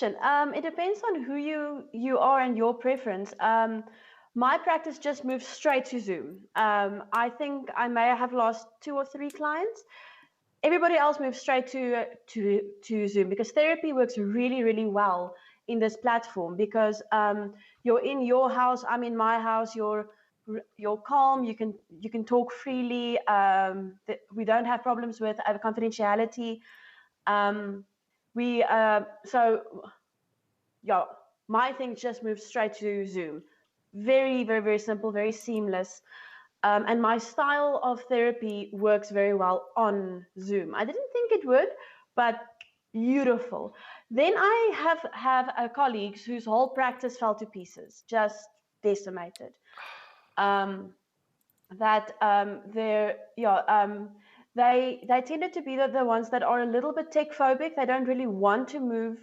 It depends on who you are and your preference. My practice just moved straight to Zoom. I think I may have lost 2 or 3 clients. Everybody else moves straight to Zoom because therapy works really, really well in this platform because you're in your house, I'm in my house, you're calm, you can talk freely. We don't have problems with confidentiality. Um, we so yeah, my thing just moved straight to Zoom. Very, very, very simple, very seamless. And my style of therapy works very well on Zoom. I didn't think it would, but beautiful. Then I have colleagues whose whole practice fell to pieces, just decimated. Um, that they're yeah they tended to be the ones that are a little bit tech phobic. They don't really want to move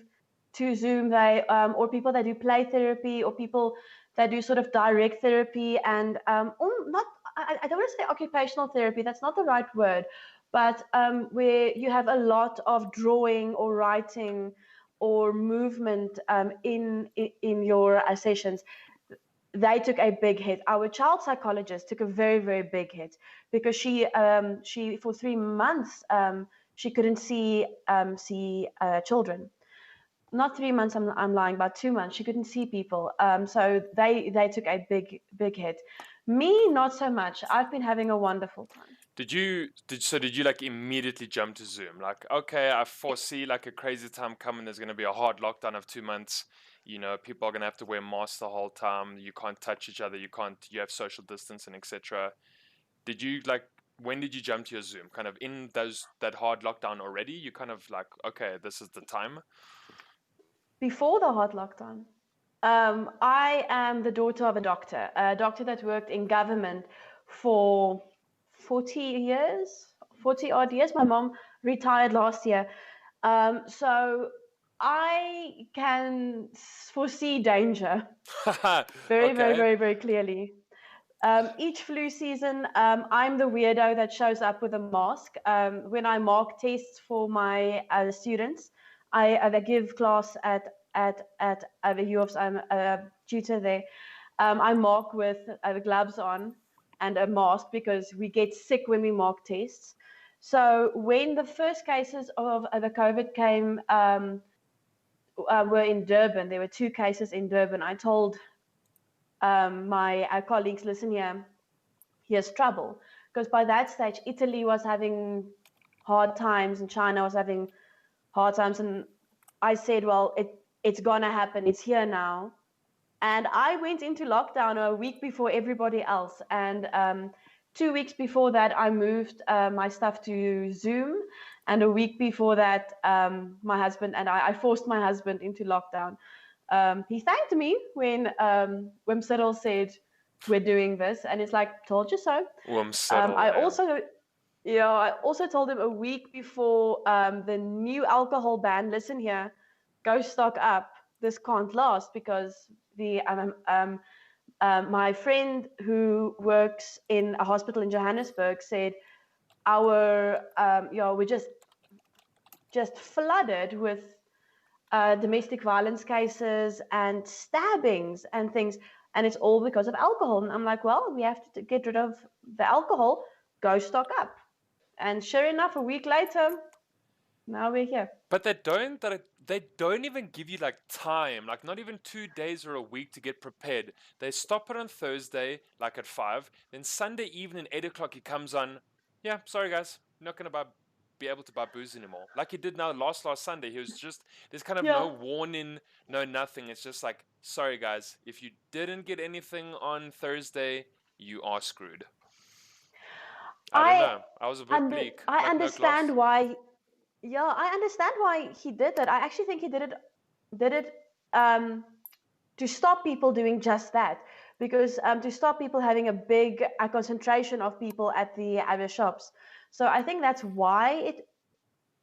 to Zoom. They or people that do play therapy or people that do sort of direct therapy and or not. I don't want to say occupational therapy. That's not the right word, but where you have a lot of drawing or writing or movement in your sessions. They took a big hit. Our child psychologist took a very, very big hit because she for 3 months she couldn't see children. Not 3 months. I'm lying. About 2 months, she couldn't see people. So they took a big hit. Me, not so much. I've been having a wonderful time. Did you like immediately jump to Zoom? Like, okay, I foresee like a crazy time coming. There's going to be a hard lockdown of 2 months. You know, people are going to have to wear masks the whole time. You can't touch each other. You have social distancing, etc. Did you like, when did you jump to your Zoom? Kind of in that hard lockdown already? You kind of like, okay, this is the time. Before the hard lockdown. I am the daughter of a doctor that worked in government for 40 years, 40 odd years. My mom retired last year. So I can foresee danger very, very, Okay. very, very clearly. Each flu season, I'm the weirdo that shows up with a mask. When I mark tests for my students, I give class at the U of I'm a tutor there. I mark with gloves on and a mask because we get sick when we mark tests. So when the first cases of the COVID came, were in Durban. There were 2 cases in Durban. I told my colleagues, listen here, here's trouble. Because by that stage, Italy was having hard times and China was having hard times. And I said, well, it's going to happen. It's here now. And I went into lockdown a week before everybody else. And 2 weeks before that, I moved my stuff to Zoom. And a week before that, my husband and I forced my husband into lockdown. He thanked me when Cyril said, we're doing this. And it's like, told you so. I also told him a week before the new alcohol ban, listen here, go stock up. This can't last because my friend who works in a hospital in Johannesburg said we're just flooded with domestic violence cases and stabbings and things, and it's all because of alcohol. And I'm like, well, we have to get rid of the alcohol, go stock up. And sure enough, a week later, now we're here. But they don't even give you like time, like not even 2 days or a week to get prepared. They stop it on Thursday, like at 5. Then Sunday evening, 8 o'clock, he comes on. Yeah, sorry guys, not gonna be able to buy booze anymore. Like he did now last Sunday. He was just, there's kind of no warning, no nothing. It's just like, sorry guys, if you didn't get anything on Thursday, you are screwed. I don't know. I was a bit bleak. I understand why. Yeah, I understand why he did that. I actually think he did it to stop people doing just that, because to stop people having a big concentration of people at the other shops. So I think that's why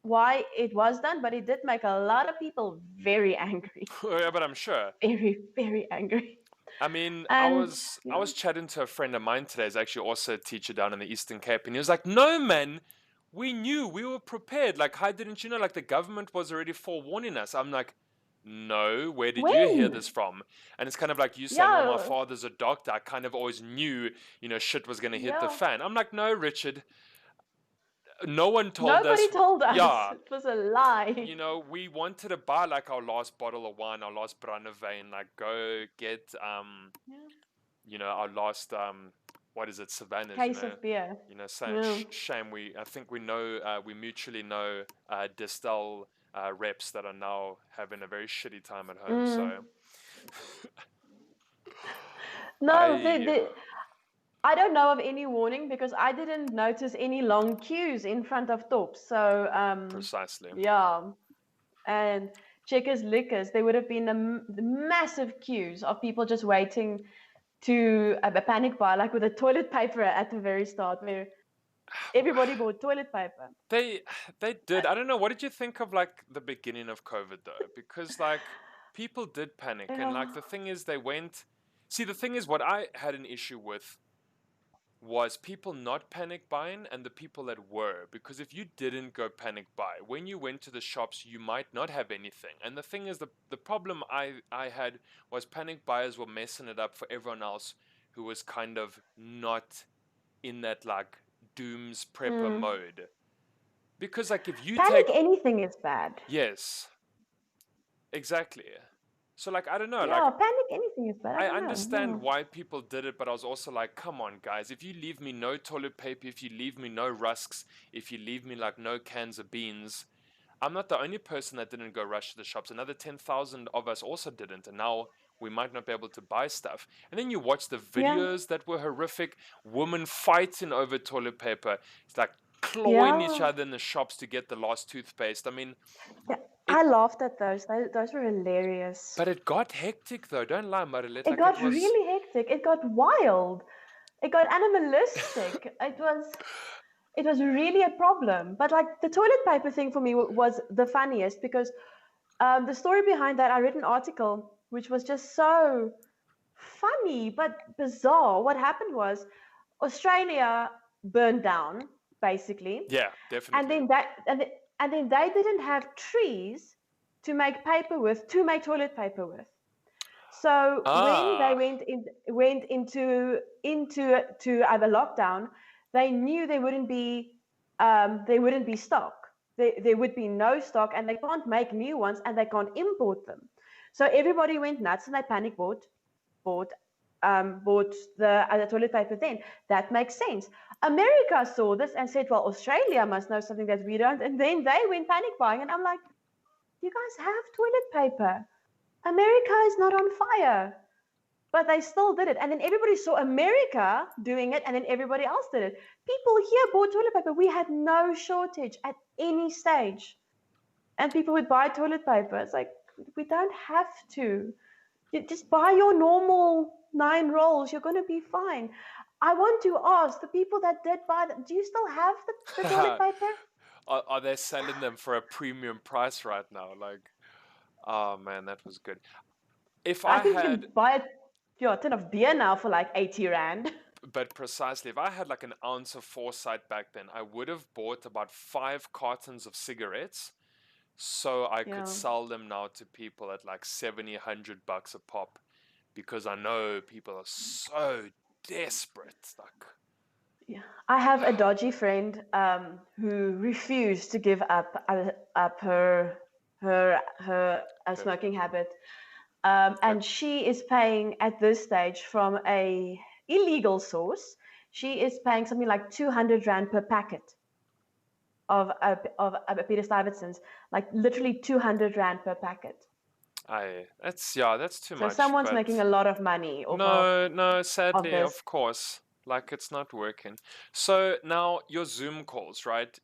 it was done, but it did make a lot of people very angry. Yeah, but I'm sure. Very, very angry. I mean, I was chatting to a friend of mine today. He's actually also a teacher down in the Eastern Cape, and he was like, "No, man, we knew, we were prepared. Like, how didn't you know? Like, the government was already forewarning us." I'm like, no, where did you hear When? this from? And it's kind of like you saying, well, my Yeah, father's a doctor. I kind of always knew, shit was going to hit the yeah. fan. I'm like, no, Richard, no one told Nobody us. told us. Yeah, It was a lie. we wanted to buy like our last bottle of wine, our last Brandewijn, like go get, Yeah. our last, what is it, Savannah's, Case of beer. Yeah. shame I think we know, we mutually know, Distel, reps that are now having a very shitty time at home. Mm. So No, I I don't know of any warning because I didn't notice any long queues in front of Tops. So, precisely. yeah. And Checkers Liquors, there would have been massive queues of people just waiting to a panic buy, like with the toilet paper at the very start, where everybody bought toilet paper. They did. I don't know. What did you think of like the beginning of COVID though? Because like people did panic, and Yeah. like the thing is, they went. See, the thing is, what I had an issue with was people not panic buying and the people that were. Because if you didn't go panic buy, when you went to the shops, you might not have anything. And the thing is, the problem I had was panic buyers were messing it up for everyone else who was kind of not in that like dooms prepper Mm. mode. Because like if you Panic take anything is bad. yes, exactly. So like I don't know, like Yeah, panic anything is bad. I I don't understand know. why people did it, but I was also like, come on, guys, if you leave me no toilet paper, if you leave me no rusks, if you leave me like no cans of beans, I'm not the only person that didn't go rush to the shops. Another 10,000 of us also didn't, and now we might not be able to buy stuff. And then you watch the Yeah, videos that were horrific, women fighting over toilet paper. It's like clawing each yeah, other in the shops to get the last toothpaste. I mean, yeah. it I laughed at those. Those were hilarious. but it got hectic though. Don't lie, Marilet. It Like it got was. really hectic. It got wild. It got animalistic. It was really a problem. But like the toilet paper thing for me was the funniest because the story behind that, I read an article which was just so funny but bizarre. What happened was Australia burned down basically, Yeah, and definitely. then and then they didn't have trees to make paper with, to make toilet paper with. So when they Ah, went into to the lockdown, they knew there wouldn't be stock. There would be no stock, and they can't make new ones, and they can't import them. So everybody went nuts, and they panic bought bought the toilet paper. Then that makes sense. America saw this and said, "Well, Australia must know something that we don't," and then they went panic buying. And I'm like, "You guys have toilet paper. America is not on fire." But they still did it. And then everybody saw America doing it, and then everybody else did it. People here bought toilet paper. We had no shortage at any stage. And people would buy toilet paper. It's like, we don't have to. You just buy your normal 9 rolls. You're going to be fine. I want to ask the people that did buy them, do you still have the toilet paper? are they selling them for a premium price right now? Like, oh man, that was good. If I I think you had, can buy a tin of beer now for like 80 Rand. but precisely, if I had like an ounce of foresight back then, I would have bought about 5 cartons of cigarettes so I could Yeah. sell them now to people at like 70, $100 a pop because I know people are so desperate. Like, Yeah. I have a dodgy friend who refused to give up her perfect. smoking habit, Okay. and she is paying at this stage from a illegal source. She is paying something like 200 Rand per packet of Peter Stuyvesant's, like literally 200 Rand per packet. That's too So much, someone's making but a lot of money off no, no, of sadly, this. of course. Like it's not working. So now your Zoom calls, right?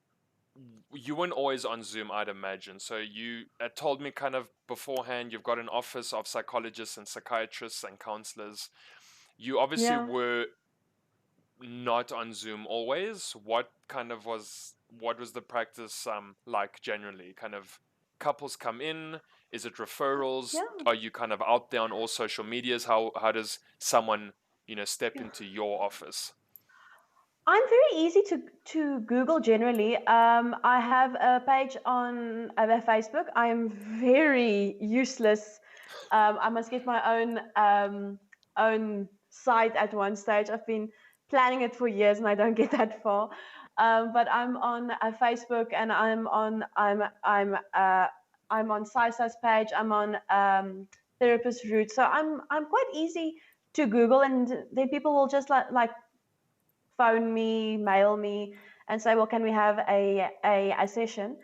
You weren't always on Zoom, I'd imagine. So you told me kind of beforehand you've got an office of psychologists and psychiatrists and counselors. You obviously Yeah. were not on Zoom always. What was the practice like generally? Kind of couples come in, is it referrals? Yeah. Are you kind of out there on all social medias? How does someone, step Yeah. into your office? I'm very easy to Google generally. I have a page on Facebook. I am very useless. I must get my own site at one stage. I've been planning it for years and I don't get that far. But I'm on Facebook and I'm on Sisa's page. I'm on Therapist Route. So I'm quite easy to Google, and then people will just like phone me, mail me, and say, well, can we have a session?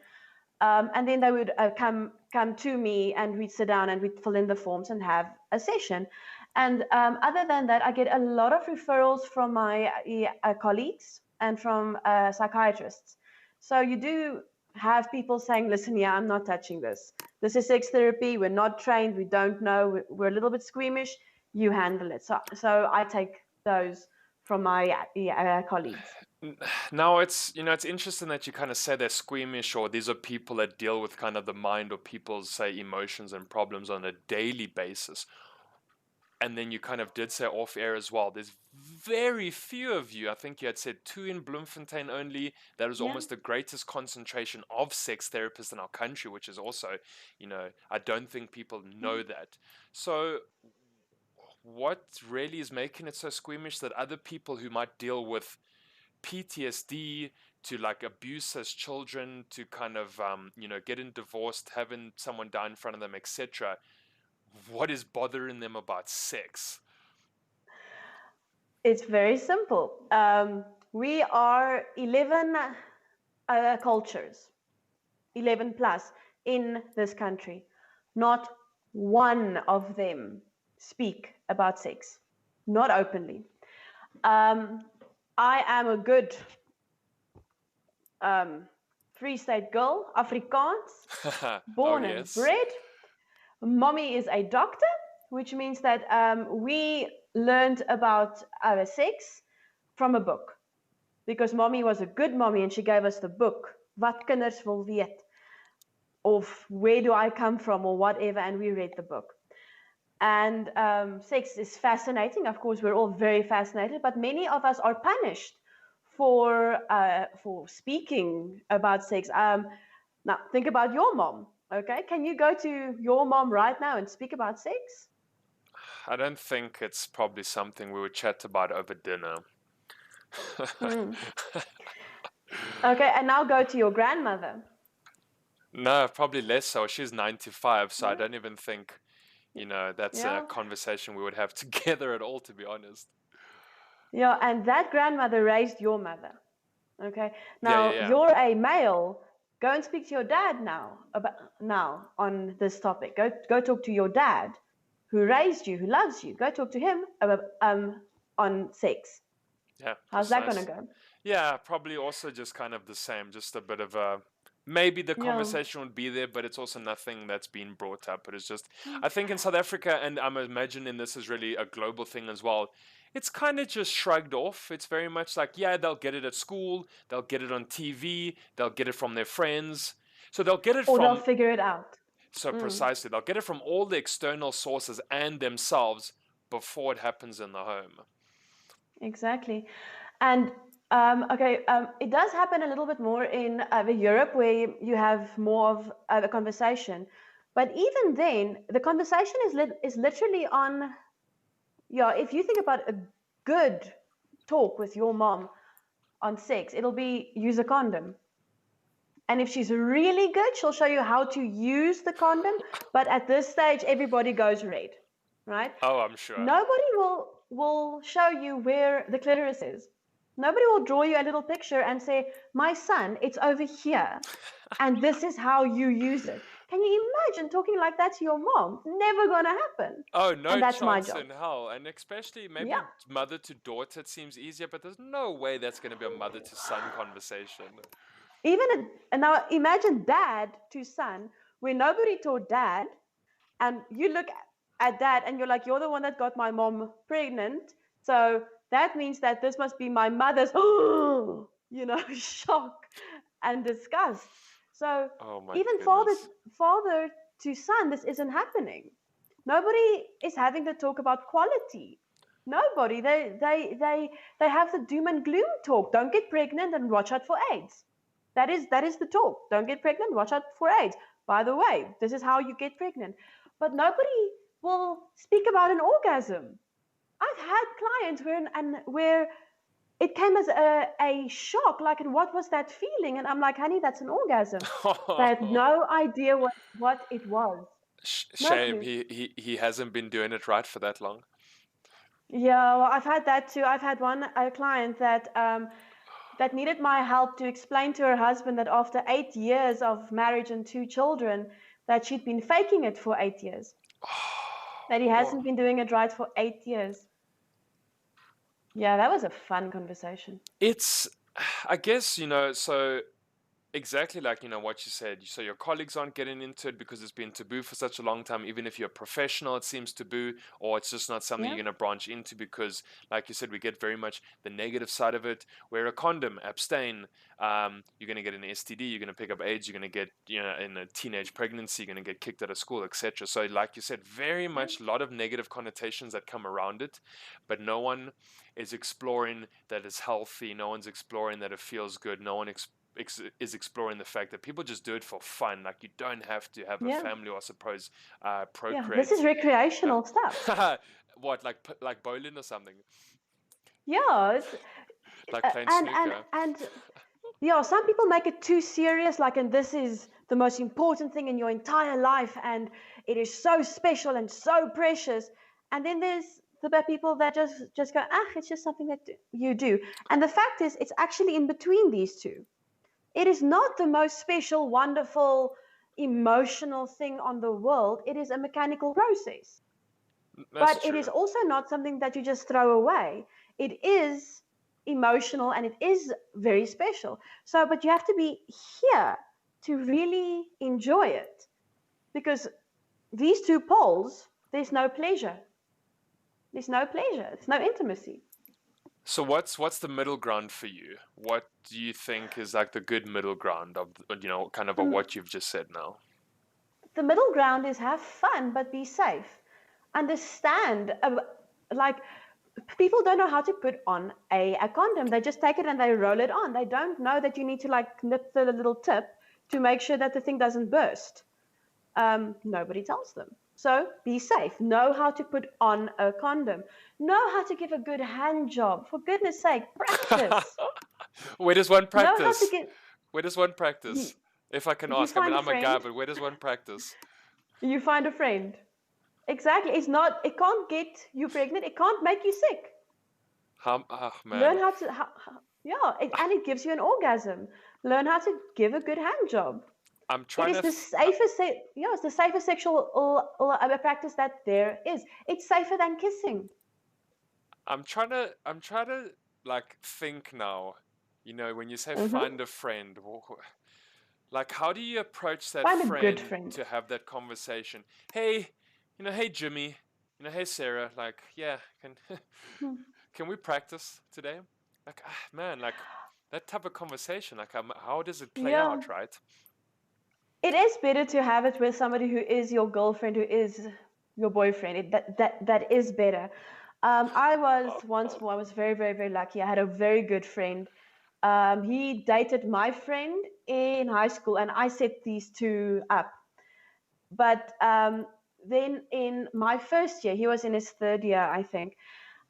And then they would come to me, and we'd sit down and we'd fill in the forms and have a session. And other than that, I get a lot of referrals from my colleagues and from psychiatrists. So you do have people saying, listen, yeah, I'm not touching this. This is sex therapy. We're not trained. We don't know. We're a little bit squeamish. You handle it. So I take those from my colleagues. Now it's interesting that you kind of say they're squeamish, or these are people that deal with kind of the mind or people's, say, emotions and problems on a daily basis. And then you kind of did say off air as well, there's very few of you. I think you had said 2 in Bloemfontein only. That is almost the greatest concentration of sex therapists in our country, which is also, I don't think people know that. So what really is making it so squeamish that other people who might deal with PTSD, to like abuse as children, to kind of getting divorced, having someone die in front of them, etc., what is bothering them about sex? It's very simple. We are 11 cultures, 11 plus in this country. Not one of them speak about sex, not openly. I am a good Free State girl, Afrikaans, born Oh, and yes. bred. Mommy is a doctor, which means that we learned about our sex from a book, because mommy was a good mommy and she gave us the book, Wat kinders wil weet, of where do I come from, or whatever, and we read the book. And sex is fascinating. Of course, we're all very fascinated, but many of us are punished for speaking about sex. Now, think about your mom. Okay, can you go to your mom right now and speak about sex? I don't think it's probably something we would chat about over dinner. Okay, and now go to your grandmother. No, probably less so. She's 95, so I Yeah. don't even think, that's a Yeah. conversation we would have together at all, to be honest. Yeah, and that grandmother raised your mother. Okay. Now Yeah. you're a male. Go and speak to your dad now on this topic. Go talk to your dad, who raised you, who loves you. Go talk to him about, on sex. Yeah, How's that gonna precisely. go? Yeah, probably also just kind of the same, just a bit of a, maybe the Yeah. conversation would be there, but it's also nothing that's been brought up. But it's just, I think in South Africa, and I'm imagining this is really a global thing as well, it's kind of just shrugged off. It's very much like, yeah, they'll get it at school, they'll get it on TV, they'll get it from their friends. So they'll get it Or they'll from, figure it out. so precisely, they'll get it from all the external sources and themselves before it happens in the home. Exactly. And okay, it does happen a little bit more in Europe, where you have more of a conversation. But even then, the conversation is literally on, yeah, if you think about a good talk with your mom on sex, it'll be use a condom. And if she's really good, she'll show you how to use the condom. But at this stage, everybody goes red, right? Oh, I'm sure. Nobody will show you where the clitoris is. Nobody will draw you a little picture and say, my son, it's over here, and this is how you use it. Can you imagine talking like that to your mom? Never gonna happen. Oh, no And that's my chance job. in hell. And especially maybe Yeah. mother to daughter, it seems easier, but there's no way that's going to be a mother to son conversation. And now imagine dad to son, where nobody taught dad, and you look at dad and you're like, you're the one that got my mom pregnant. So that means that this must be my mother's, shock and disgust. So Oh my even goodness. father to son, this isn't happening. Nobody is having to talk about quality. Nobody. They have the doom and gloom talk. Don't get pregnant and watch out for AIDS. That is the talk. Don't get pregnant, watch out for AIDS. By the way, this is how you get pregnant. But nobody will speak about an orgasm. I've had clients where it came as a shock, like, and what was that feeling? And I'm like, honey, that's an orgasm. They had no idea what it was. No Shame clue. he hasn't been doing it right for that long. Yeah, well, I've had that too. I've had a client that needed my help to explain to her husband that after 8 years of marriage and 2 children, that she'd been faking it for 8 years. That he hasn't been doing it right for 8 years. Yeah, that was a fun conversation. It's, I guess, so exactly like, what you said. So your colleagues aren't getting into it because it's been taboo for such a long time. Even if you're a professional, it seems taboo, or it's just not something Yeah. you're going to branch into because, like you said, we get very much the negative side of it. Wear a condom, abstain. You're going to get an STD, you're going to pick up AIDS, you're going to get, in a teenage pregnancy, you're going to get kicked out of school, etc. So like you said, very much a lot of negative connotations that come around it, but no one is exploring that it's healthy. No one's exploring that it feels good. No one is exploring the fact that people just do it for fun. Like, you don't have to have a family or, I suppose, procreate. Yeah, this is recreational stuff. What, like bowling or something? Yeah, it's Like playing snooker. and yeah, some people make it too serious, like, and this is the most important thing in your entire life, and it is so special and so precious. And then there's the people that just go, it's just something that you do. And the fact is, it's actually in between these two. It is not the most special, wonderful, emotional thing on the world. It is a mechanical process. But it is also not something that you just throw away. It is emotional and it is very special. So, but you have to be here to really enjoy it, because these two poles, there's no pleasure. There's no pleasure. It's no intimacy. So what's the middle ground for you? What do you think is like the good middle ground of, kind of what you've just said now? The middle ground is have fun, but be safe. Understand, like, people don't know how to put on a condom. They just take it and they roll it on. They don't know that you need to, like, nip the little tip to make sure that the thing doesn't burst. Nobody tells them. So be safe. Know how to put on a condom. Know how to give a good hand job. For goodness sake, practice. Where does one practice? Know how to get... Where does one practice? If I can ask. I mean, I'm a guy, but where does one practice? You find a friend. Exactly. It can't get you pregnant. It can't make you sick. Man. Learn how to, and it gives you an orgasm. Learn how to give a good hand job. I'm trying to. It's the safest sexual practice that there is. It's safer than kissing. I'm trying to like think now. When you say find a friend, like, how do you approach that good friend to have that conversation? Hey, hey Jimmy, hey Sarah, like, yeah, can we practice today? Like, man, like that type of conversation. Like, how does it play out, right? It is better to have it with somebody who is your girlfriend, who is your boyfriend. That is better. I was very, very, very lucky. I had a very good friend. He dated my friend in high school, and I set these two up. But then in my first year, he was in his third year, I think.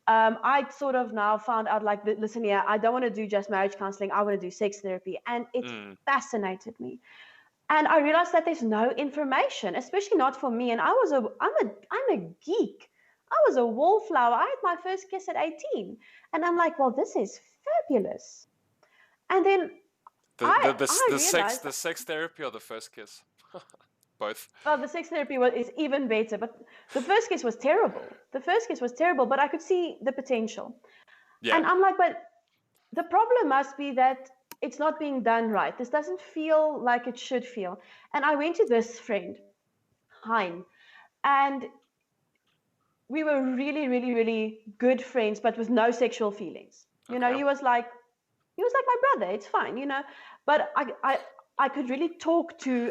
I sort of now found out, like, listen here, I don't want to do just marriage counseling. I want to do sex therapy, and it fascinated me. And I realized that there's no information, especially not for me. And I'm a geek. I was a wallflower. I had my first kiss at 18, and I'm like, well, this is fabulous. And then the sex therapy or the first kiss, both. Well, the sex therapy is even better, but the first kiss was terrible. But I could see the potential. Yeah. And I'm like, but the problem must be that it's not being done right. This doesn't feel like it should feel. And I went to this friend, Hein, and we were really, really, really good friends, but with no sexual feelings. He was like my brother. It's fine, But I could really talk to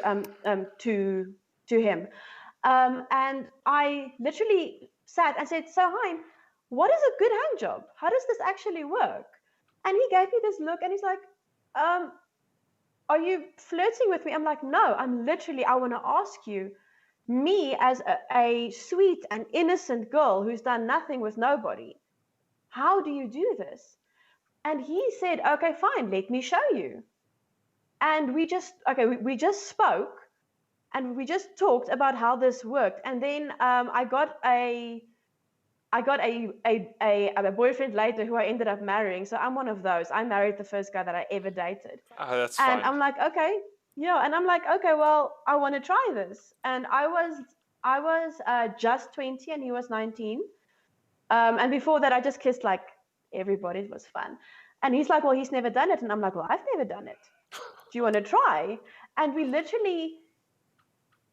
him, and I literally sat and said, "So, Hein, what is a good hand job? How does this actually work? And he gave me this look and he's like, are you flirting with me? I'm like, no, I want to ask you, me as a sweet and innocent girl who's done nothing with nobody, how do you do this? And he said, okay, fine, let me show you. And we just spoke and we just talked about how this worked. And then I got a boyfriend later who I ended up marrying. So I'm one of those. I married the first guy that I ever dated. Oh, that's And fine. I'm like, okay, and I'm like, okay, well, I want to try this. And I was just 20 and he was 19. And before that, I just kissed like everybody. It was fun. And he's like, well, he's never done it. And I'm like, well, I've never done it. Do you want to try? And we literally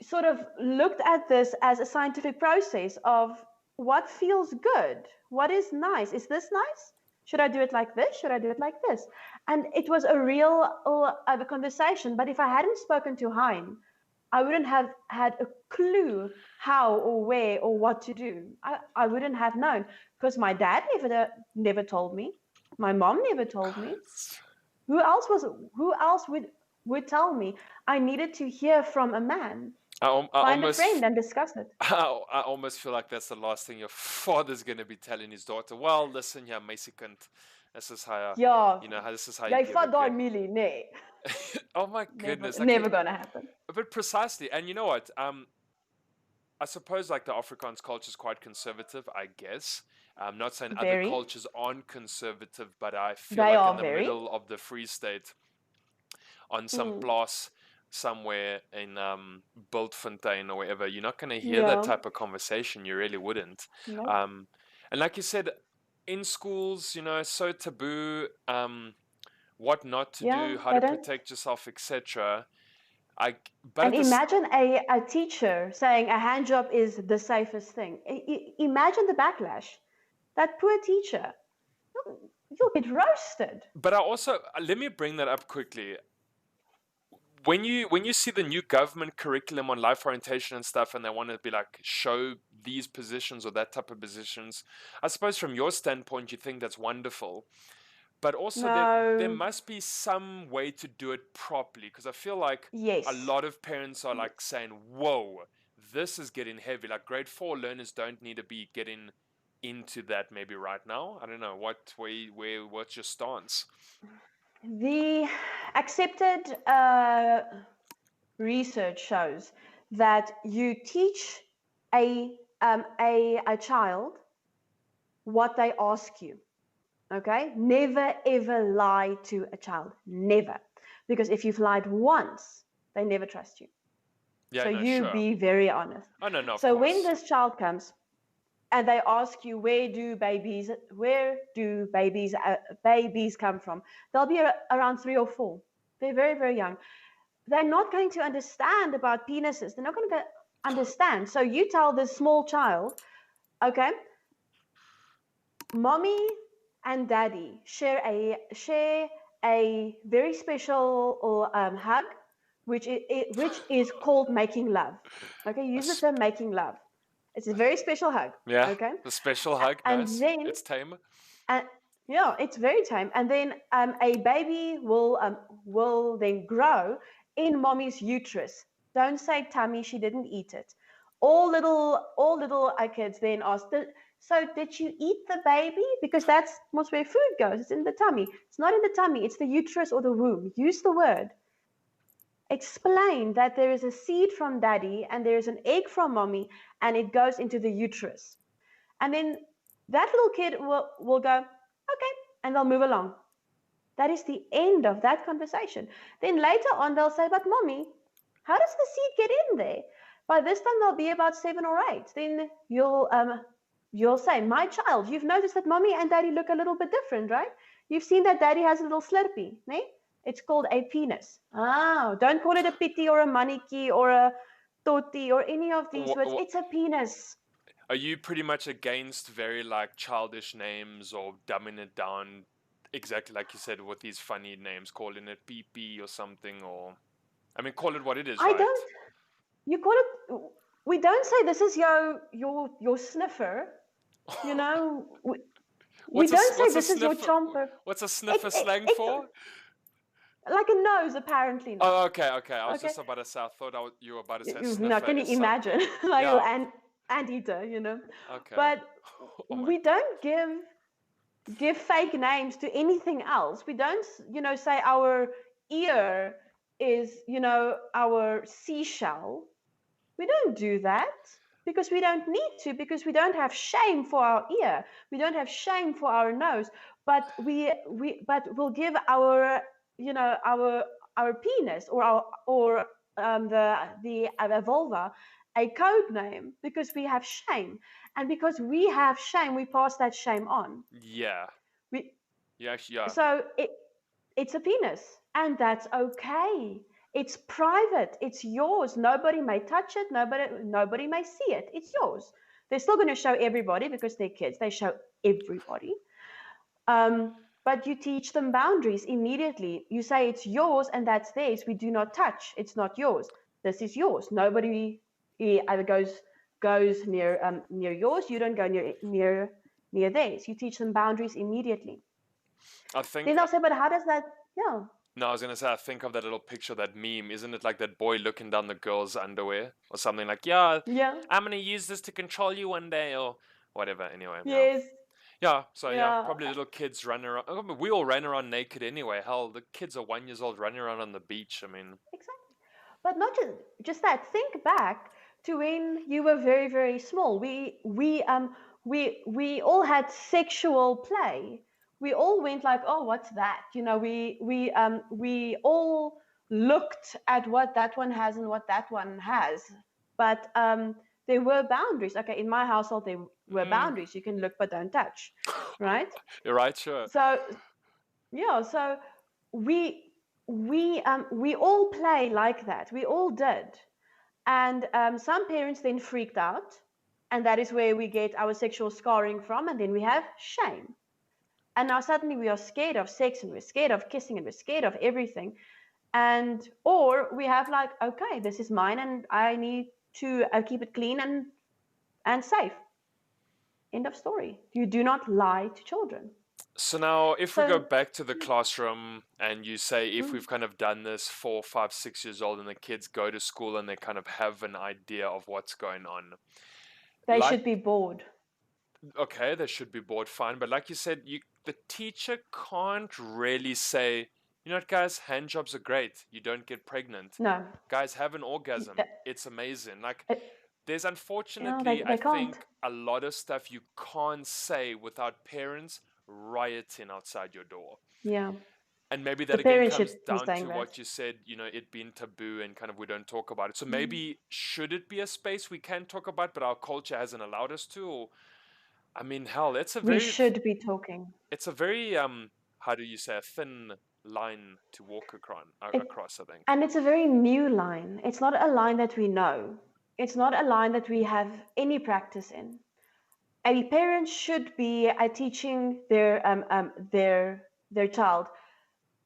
sort of looked at this as a scientific process of what feels good, what is nice. Is this nice? Should I do it like this? Should I do it like this? And it was a real conversation. But if I hadn't spoken to Hein, I wouldn't have had a clue how or where or what to do. I wouldn't have known because my dad never told me. My mom never told me. Who else would tell me? I needed to hear from a man. Find a friend and discuss it. I almost feel like that's the last thing your father's going to be telling his daughter. Well, listen, yeah, meisiekind, this is how, this is how you give it. Nee. Oh my goodness. Never going to happen. But precisely. And you know what? I suppose like the Afrikaans culture is quite conservative, I guess. I'm not saying other cultures aren't conservative, but I feel like in the middle of the Free State, on some plaas somewhere in Bultfontein or wherever, you're not going to hear that type of conversation. You really wouldn't. No. And like you said, in schools, so taboo, what not to do, how to protect yourself, etc. And imagine a teacher saying a hand job is the safest thing. Imagine the backlash. That poor teacher, you'll get roasted. But I also, let me bring that up quickly. When you see the new government curriculum on life orientation and stuff, and they want to be like, show these positions or that type of positions, I suppose from your standpoint, you think that's wonderful. But also there must be some way to do it properly, because I feel like a lot of parents are like saying, whoa, this is getting heavy. Like grade 4 learners don't need to be getting into that maybe right now. I don't know. What's your stance? The accepted research shows that you teach a child what they ask you. Okay? Never ever lie to a child. Never. Because if you've lied once, they never trust you. Yeah, so be very honest. Oh, no, so when this child comes and they ask you, where do babies come from? They'll be around 3 or 4. They're very, very young. They're not going to understand about penises. They're not going to understand. So you tell this small child, okay, mommy and daddy share a very special hug, which is called making love. Okay, use the term making love. It's a very special hug. Yeah. Okay. The special hug. And nice. then it's tame. Yeah, it's very tame. And then a baby will then grow in mommy's uterus. Don't say tummy. She didn't eat it. All little kids then ask, so did you eat the baby? Because that's most where food goes. It's in the tummy. It's not in the tummy. It's the uterus or the womb. Use the word. Explain that there is a seed from daddy and there is an egg from mommy and it goes into the uterus. And then that little kid will go, okay, and they'll move along. That is the end of that conversation. Then later on, they'll say, but mommy, how does the seed get in there? By this time, they'll be about 7 or 8. Then you'll say, my child, you've noticed that mommy and daddy look a little bit different, right? You've seen that daddy has a little slurpee, né? It's called a penis. Don't call it a pity or a maniki or a toti or any of these words. It's a penis. Are you pretty much against very like childish names or dumbing it down exactly like you said with these funny names, calling it pee or something, or I mean call it what it is, right? You call it, we don't say this is your sniffer. You know, we What's a don't say what's a this is your sniff? chomper. What's a It, sniffer it, slang it's for? like a nose, apparently Oh, now. okay, okay. I was Okay, just about to say. I thought you were about to say now sniffer can you is something. imagine, like Yeah. an anteater, you know? Okay. But Oh my. we don't give fake names to anything else. We don't, say our ear is, our seashell. We don't do that because we don't need to, because we don't have shame for our ear. We don't have shame for our nose, but but we'll give our, our penis or the vulva a code name because we have shame, and because we have shame, we pass that shame on. Yeah. We Yeah. Yeah. so it's a penis, and that's okay. It's private. It's yours. Nobody may touch it. Nobody may see it. It's yours. They're still going to show everybody because they're kids. They show everybody. But you teach them boundaries immediately. You say it's yours and that's theirs. We do not touch. It's not yours. This is yours. Nobody either goes near yours. You don't go near theirs. You teach them boundaries immediately. I think. Then they'll say, but how does that? Yeah. No, I was gonna say. I think of that little picture, that meme. Isn't it like that boy looking down the girl's underwear or something like? Yeah, Yeah. I'm gonna use this to control you one day or whatever. Anyway, yeah. Yes. Yeah, so yeah, Yeah. probably little kids running around. I mean, we all ran around naked anyway. Hell, the kids are 1 years old running around on the beach. I mean, Exactly. But not just that. Think back to when you were very, very small. We all had sexual play. We all went like, oh, what's that? We all looked at what that one has and what that one has. But there were boundaries. Okay, in my household there were mm, boundaries. You can look but don't touch, right? you're right, sure. So yeah, so we we all play like that. We all did, and some parents then freaked out, and that is where we get our sexual scarring from, and then we have shame, and now suddenly we are scared of sex, and we're scared of kissing, and we're scared of everything, and or we have like, okay, this is mine, and I need to keep it clean and safe. End of story. You do not lie to children. So now, if we go So back to the classroom and you say if mm, we've kind of done this 4, 5, 6 years old and the kids go to school and they kind of have an idea of what's going on, they like, should be bored. okay, they should be bored, fine, but like you said, the teacher can't really say, you know what, guys, hand jobs are great. You don't get pregnant. No, Guys, have an orgasm. uh, It's amazing. Like, uh, there's they unfortunately, I they can't. think, a lot of stuff you can't say without parents rioting outside your door. Yeah, And maybe the that again parents comes should be down saying to that. what you said, it being taboo and kind of we don't talk about it. So Mm. maybe should it be a space we can talk about, but our culture hasn't allowed us to? Or, I mean, hell, We should be talking. it's a very how do you say, a thin line to walk It, across, I think. and it's a very new line. It's not a line that we know. It's not a line that we have any practice in. A parent should be teaching their child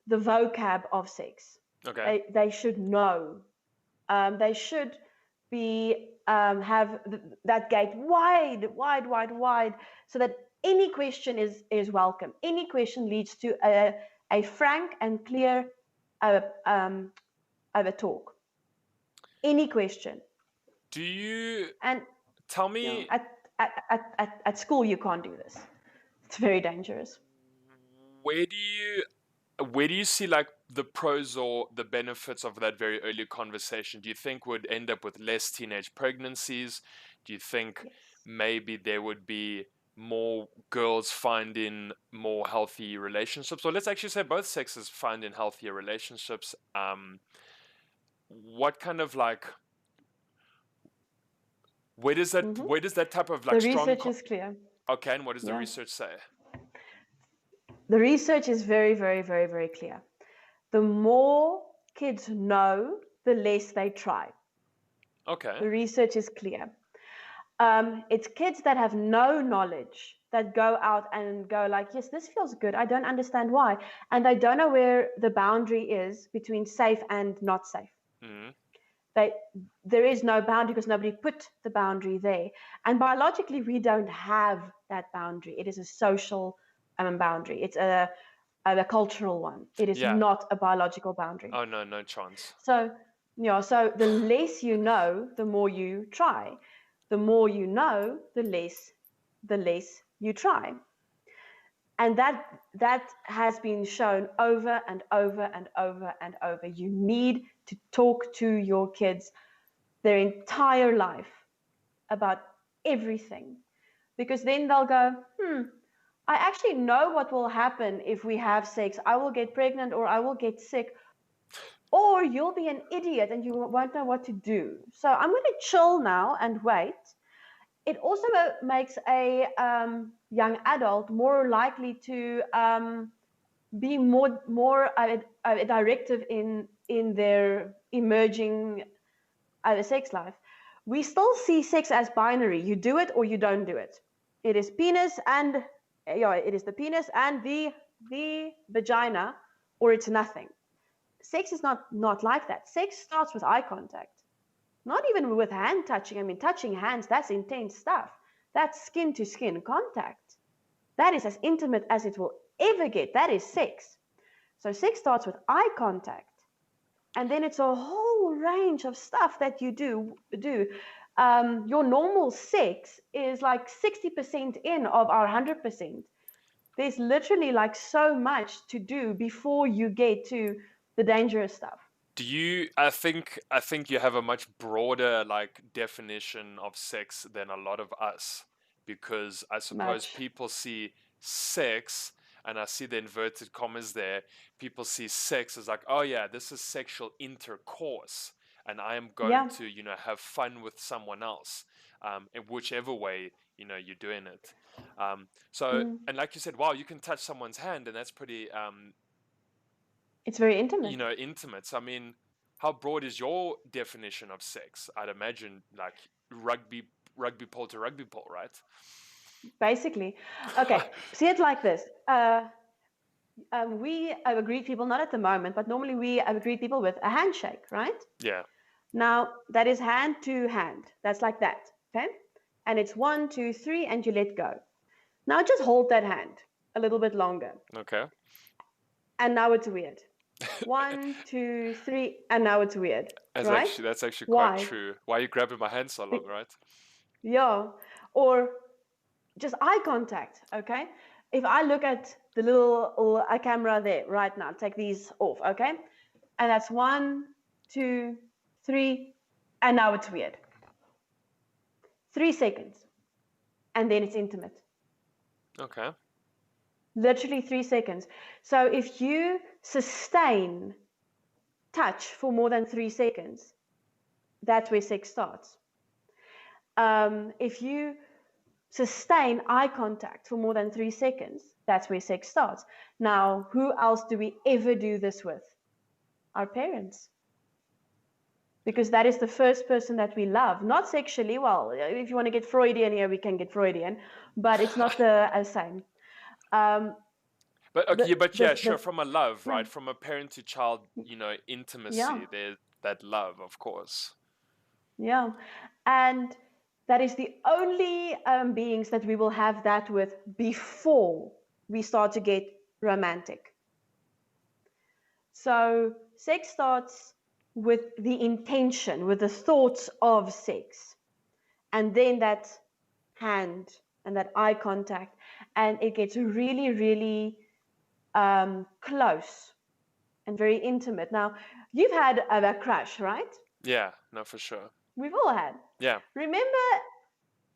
the vocab of sex. Okay. They should know. They should be have that gate wide, wide, wide, wide, so that any question is welcome. Any question leads to a frank and clear of a talk. Any question. Do you And tell you know, me, at school you can't do this. It's very dangerous. where do you where do you see like the pros or the benefits of that very early conversation? Do you think would end up with less teenage pregnancies? Do you think Yes. maybe there would be more girls finding more healthy relationships? Or let's actually say both sexes finding healthier relationships. What kind of like Mm-hmm. where does that type of The like research is clear. okay, and what does the Yeah. research say? The research is very, very, very, very clear. The more kids know, the less they try. Okay. The research is clear. It's kids that have no knowledge that go out and go like, yes, this feels good. I don't understand why. And they don't know where the boundary is between safe and not safe. Mm-hmm. there is no boundary because nobody put the boundary there. And biologically, we don't have that boundary. It is a social boundary. It's a cultural one. It is Yeah. not a biological boundary. Oh, no, no chance. So, so the less you know, the more you try. The more you know, the less you try. And that has been shown over and over and over and over. You need to talk to your kids their entire life about everything, because then they'll go, I actually know what will happen if we have sex. I will get pregnant, or I will get sick, or you'll be an idiot and you won't know what to do. So I'm going to chill now and wait. It also makes a young adult more likely to be more directive in their emerging sex life. We still see sex as binary. You do it or you don't do it. It is penis and it is the penis and the vagina, or it's nothing. Sex is not like that. Sex starts with eye contact. Not even with hand touching. I mean, touching hands, that's intense stuff. That's skin to skin contact. That is as intimate as it will ever get. That is sex. So sex starts with eye contact. And then it's a whole range of stuff that you do. Your normal sex is like 60% in of our 100%. There's literally like so much to do before you get to the dangerous stuff. I think you have a much broader like definition of sex than a lot of us, because I suppose people see sex, and I see the inverted commas there, people see sex as like, oh yeah, this is sexual intercourse, and I am going to, have fun with someone else, in whichever way, you're doing it. And like you said, wow, you can touch someone's hand, and that's pretty it's very intimate. Intimate. So, I mean, how broad is your definition of sex? I'd imagine like rugby pole to rugby pole, right? Basically. Okay, see it like this. We greet people, not at the moment, but normally we greet people with a handshake, right? Yeah. Now, that is hand to hand. That's like that, okay? And it's 1, 2, 3, and you let go. Now just hold that hand a little bit longer. Okay. And now it's weird. 1, 2, 3, and now it's weird. That's actually quite true. Why are you grabbing my hand so long, right? Yeah. Or just eye contact, okay? If I look at the little camera there right now, take these off, okay? And that's 1, 2, 3, and now it's weird. 3 seconds. And then it's intimate. Okay. Literally 3 seconds. So if you sustain touch for more than 3 seconds, that's where sex starts. If you sustain eye contact for more than 3 seconds, that's where sex starts. Now, who else do we ever do this with? Our parents. Because that is the first person that we love. Not sexually. Well, if you want to get Freudian here, we can get Freudian. But it's not the same. Sure. From a love, right? From a parent to child, intimacy. There's that love, of course. Yeah, and that is the only beings that we will have that with before we start to get romantic. So sex starts with the intention, with the thoughts of sex, and then that hand and that eye contact, and it gets really, really close and very intimate. Now, you've had a crush, right? Yeah, no, for sure. We've all had. Yeah. Remember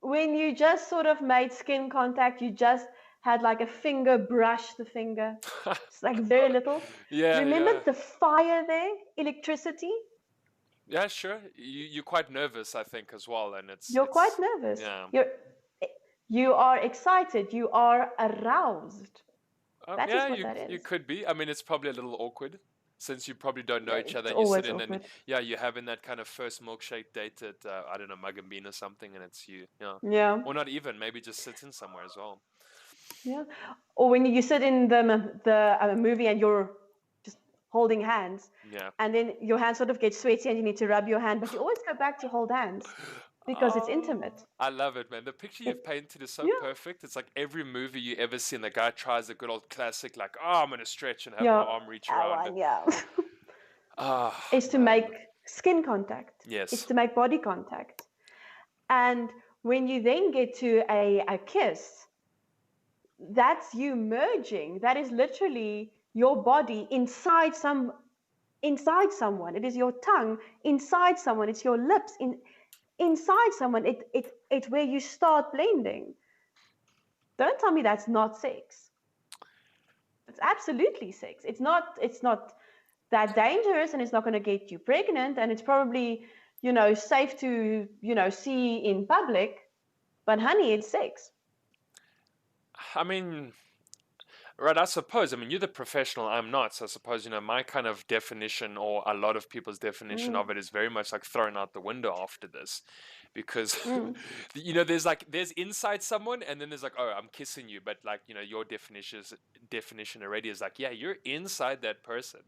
when you just sort of made skin contact, you just had like a finger brush the finger? It's like very little. Yeah. Remember the fire there? Electricity? Yeah, sure. You're quite nervous, I think, as well, and You're quite nervous. Yeah. You are excited. You are aroused. That is what that is. You could be. I mean, it's probably a little awkward, since you probably don't know each other. It's And you always sit in awkward. and you're having that kind of first milkshake date at I don't know, Mug and Bean or something, and it's you. Yeah. Or not even. Maybe just sitting somewhere as well. Yeah. Or when you sit in the movie and you're just holding hands. Yeah. And then your hand sort of gets sweaty and you need to rub your hand, but you always go back to hold hands because it's intimate. I love it, man. The picture you've painted is so Yeah. perfect. It's like every movie you ever see, and the guy tries a good old classic, like, oh, I'm going to stretch and have my Yeah. arm reach That around. one, yeah. Ah, Is to man. make skin contact. Yes. It's to make body contact. And when you then get to a kiss, that's you merging. That is literally your body inside someone. It is your tongue inside someone. It's your lips inside someone. It's where you start blending. Don't tell me that's not sex. It's absolutely sex. It's not that dangerous, and it's not going to get you pregnant, and it's probably, safe to, see in public, but honey, it's sex. I mean, right, I suppose. I mean, you're the professional, I'm not. So I suppose, my kind of definition, or a lot of people's definition of it, is very much like thrown out the window after this. Because, there's inside someone, and then there's like, oh, I'm kissing you. But like, your definition already is like, yeah, you're inside that person.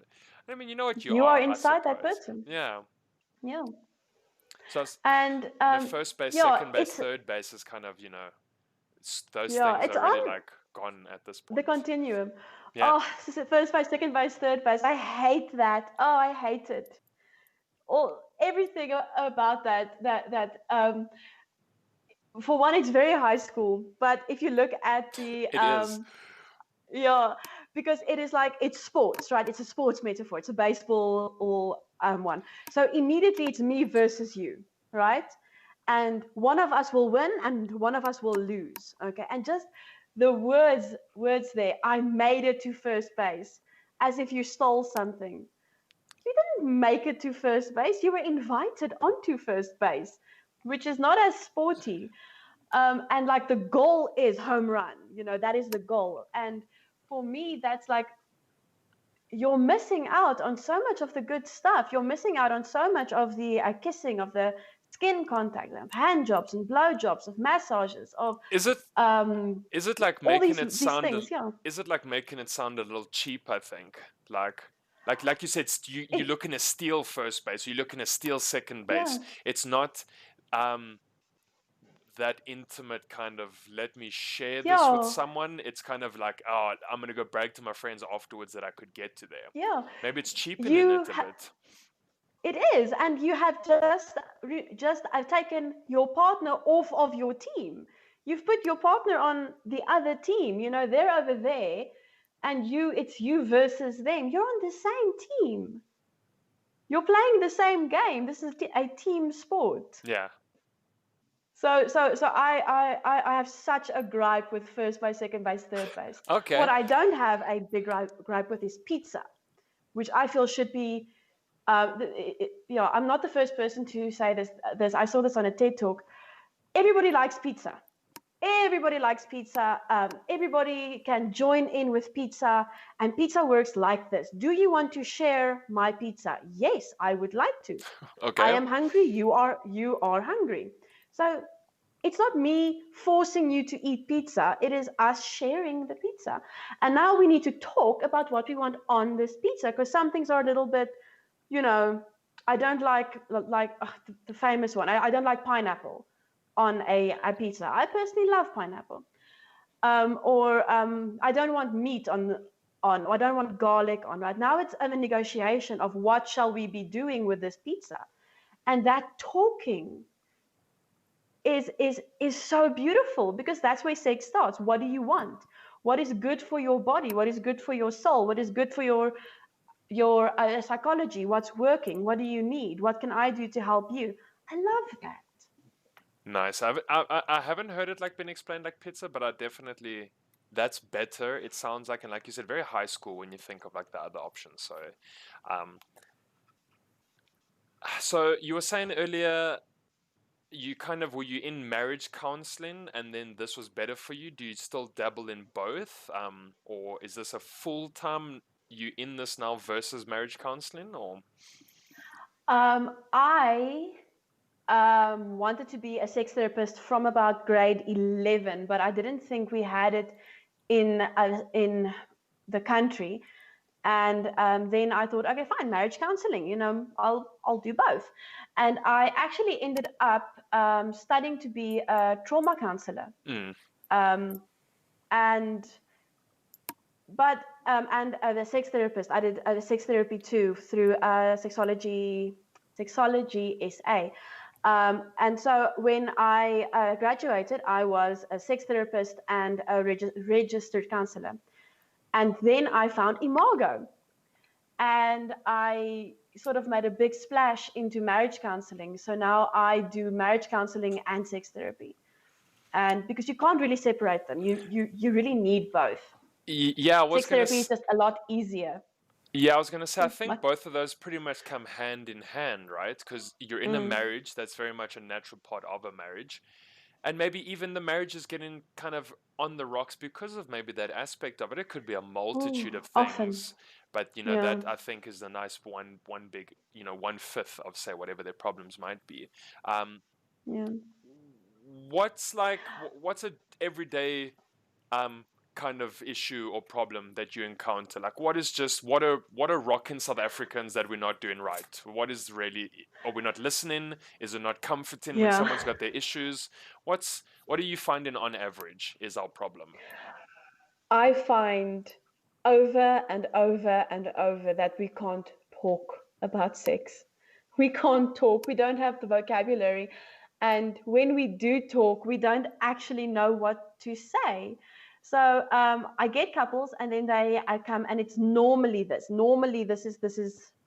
I mean, you know what You are I inside that suppose. person. Yeah. Yeah. So And first base, yeah, second base, third base is kind of, those Yeah, things it's are really on like gone at this point. the continuum. Yeah. Oh, first base, second base, third base. I hate that. Oh, I hate it. Everything about that. For one, it's very high school. But if you look at the It is. yeah, because it is like, it's sports, right? It's a sports metaphor. It's a baseball or one. So immediately it's me versus you, right? And one of us will win and one of us will lose. Okay. And just the words there, I made it to first base, as if you stole something. You didn't make it to first base. You were invited onto first base, which is not as sporty. And like the goal is home run, that is the goal. And for me, that's like, you're missing out on so much of the good stuff. You're missing out on so much of the kissing, of the skin contact, of hand jobs and blow jobs, of massages, of Is it like all making these it sound things. Yeah. is it like making it sound a little cheap, I think? Like you said, you're looking to steal first base, you're looking to steal second base. Yeah. It's not that intimate kind of, let me share this with someone. It's kind of like, oh, I'm gonna go brag to my friends afterwards that I could get to there. Yeah. Maybe it's cheapening it a bit. It is, and you have just I've taken your partner off of your team. You've put your partner on the other team. They're over there, and it's you versus them. You're on the same team. You're playing the same game. This is a team sport. Yeah. So I have such a gripe with first base, second base, third base. Okay. What I don't have a big gripe with is pizza, which I feel should be. I'm not the first person to say this. I saw this on a TED Talk. Everybody likes pizza. Everybody likes pizza. Everybody can join in with pizza, and pizza works like this. Do you want to share my pizza? Yes, I would like to. Okay. I am hungry. You are hungry. So it's not me forcing you to eat pizza. It is us sharing the pizza. And now we need to talk about what we want on this pizza, because some things are a little bit, I don't like the famous one. I don't like pineapple on a pizza. I personally love pineapple. I don't want meat or I don't want garlic on. Right now, it's a negotiation of what shall we be doing with this pizza, and that talking is so beautiful, because that's where sex starts. What do you want? What is good for your body? What is good for your soul? What is good for your psychology? What's working? What do you need? What can I do to help you? I love that. Nice. I haven't heard it like been explained like pizza, but I definitely, that's better. It sounds like, and like you said, very high school when you think of like the other options. So you were saying earlier, were you in marriage counseling and then this was better for you? Do you still dabble in both? Or is this a full-time, you in this now versus marriage counseling, or? I wanted to be a sex therapist from about grade 11, but I didn't think we had it in the country. And then I thought, okay, fine, marriage counseling. I'll do both. And I actually ended up studying to be a trauma counselor. And the sex therapist. I did the sex therapy too through Sexology SA. And so when I graduated, I was a sex therapist and a registered counselor. And then I found Imago. And I sort of made a big splash into marriage counseling. So now I do marriage counseling and sex therapy. And because you can't really separate them, you really need both. Yeah, sex therapy is just a lot easier. Yeah, I was going to say, I think both of those pretty much come hand in hand, right? Because you're in a marriage, that's very much a natural part of a marriage. And maybe even the marriage is getting kind of on the rocks because of maybe that aspect of it. It could be a multitude of things. Often. But, that I think is the nice one big, 1/5 of, say, whatever their problems might be. What's a everyday kind of issue or problem that you encounter? Like, what are rocking South Africans that we're not doing right? What is really, are we not listening? Is it not comforting when someone's got their issues? What are you finding on average is our problem? I find over and over and over that we can't talk about sex. We can't talk. We don't have the vocabulary. And when we do talk, we don't actually know what to say. So I get couples, and then I come, and it's normally this. Normally, this is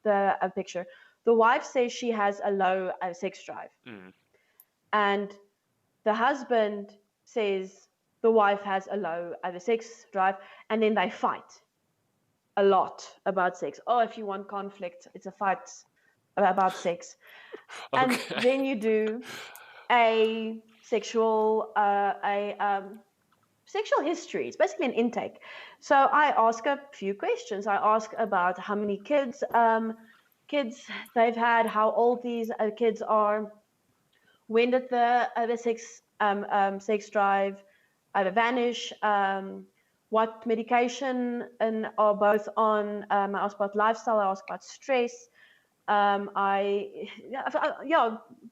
the picture. The wife says she has a low sex drive, and the husband says the wife has a low sex drive, and then they fight a lot about sex. Oh, if you want conflict, it's a fight about sex. And then you do a sexual sexual history. It's basically an intake. So I ask a few questions. I ask about how many kids they've had, how old these kids are, when did the sex drive vanish, what medication and are both on. I ask about lifestyle. I ask about stress.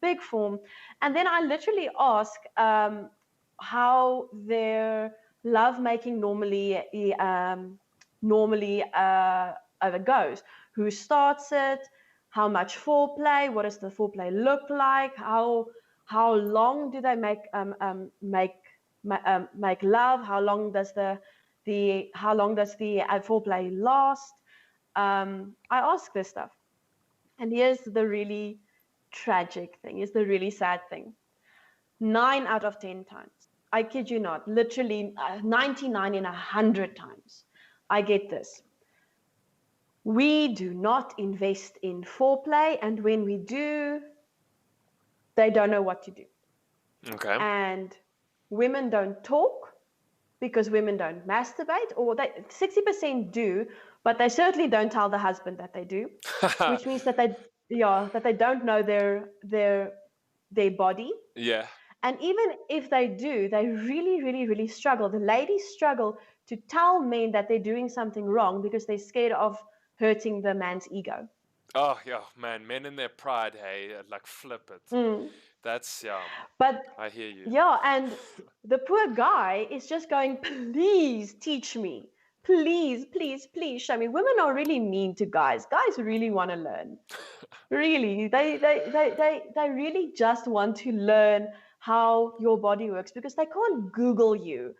Big form. And then I literally ask how their love making normally goes. Who starts it? How much foreplay? What does the foreplay look like? How long do they make love? How long does the foreplay last? I ask this stuff. And here's the really tragic thing, here's the really sad thing. 9 out of 10 times, I kid you not, literally 99 in 100 times, I get this. We do not invest in foreplay, and when we do, they don't know what to do. Okay. And women don't talk because women don't masturbate, or 60% do, but they certainly don't tell the husband that they do, which means that they don't know their body. Yeah. And even if they do, they really, really, really struggle. The ladies struggle to tell men that they're doing something wrong because they're scared of hurting the man's ego. Oh, yeah, man, men in their pride, hey, like flip it. That's, But I hear you. Yeah, and the poor guy is just going, please teach me. Please, please, please show me. Women are really mean to guys. Guys really want to learn. Really, they really just want to learn how your body works because they can't Google you.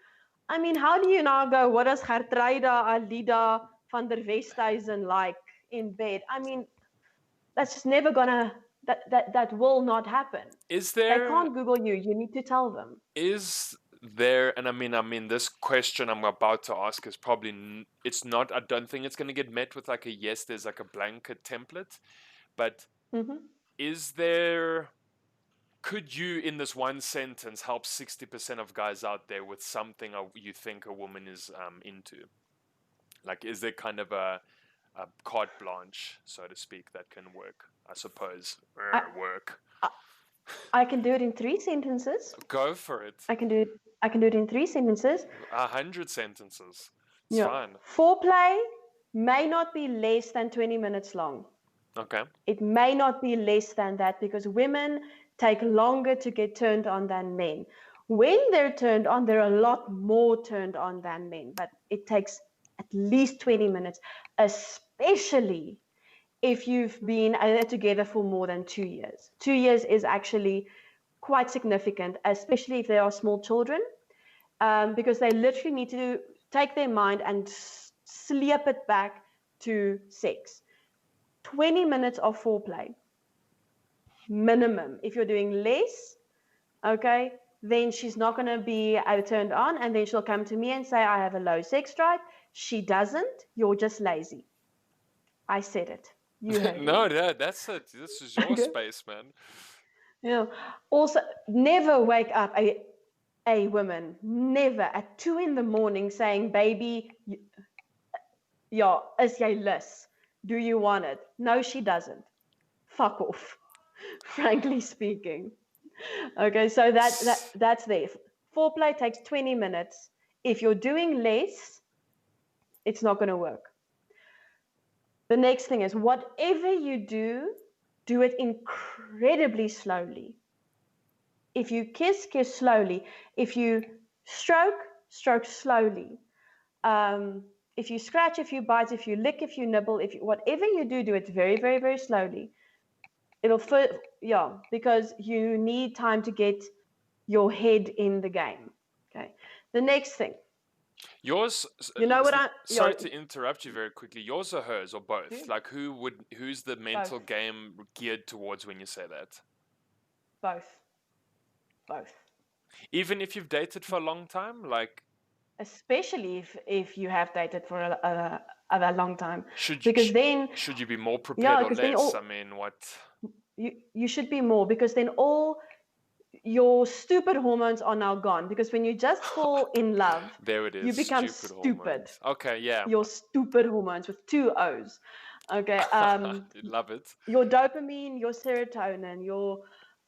I mean, how do you now go, what does Gertruida Alida van der Westhuizen like in bed? I mean, that's just never gonna, that will not happen. Is there? They can't Google you. You need to tell them. Is there? And I mean, this question I'm about to ask is probably it's not. I don't think it's going to get met with like a yes. There's like a blanket template, but is there? Could you, in this one sentence, help 60% of guys out there with something you think a woman is into? Like, is there kind of a carte blanche, so to speak, that can work? I suppose work. I can do it in 3 sentences. Go for it. I can do it in 3 sentences. 100 sentences. It's fine. Foreplay may not be less than 20 minutes long. Okay. It may not be less than that because women take longer to get turned on than men. When they're turned on, they're a lot more turned on than men, but it takes at least 20 minutes, especially if you've been together for more than 2 years. 2 years is actually quite significant, especially if they are small children, because they literally need to take their mind and sleep it back to sex. 20 minutes of foreplay, minimum. If you're doing less, okay, then she's not going to be turned on, and then she'll come to me and say, I have a low sex drive. She doesn't. You're just lazy. I said it. You heard No, me. this is your space, man. Yeah. Also, never wake up a woman, never at 2 a.m. saying, baby, ja, is jy lus? Do you want it? No, she doesn't. Fuck off, frankly speaking. Okay, so that's there. Foreplay takes 20 minutes. If you're doing less, it's not going to work. The next thing is, whatever you do it incredibly slowly. If you kiss slowly. If you stroke slowly. If you scratch, if you bite, if you lick, if you nibble, whatever you do it very, very, very slowly. Because you need time to get your head in the game. Okay. The next thing. Yours. You know what Sorry to interrupt you very quickly. Yours or hers or both? Yeah. Like who's the mental game geared towards when you say that? Both. Even if you've dated for a long time, like. Especially if you have dated for a long time. Should you be more prepared or less? I mean, what? You should be more, because then all your stupid hormones are now gone, because when you just fall in love, there it is. You become stupid. Okay, yeah. Your stupid hormones with 2 O's. Okay. Love it. Your dopamine, your serotonin, your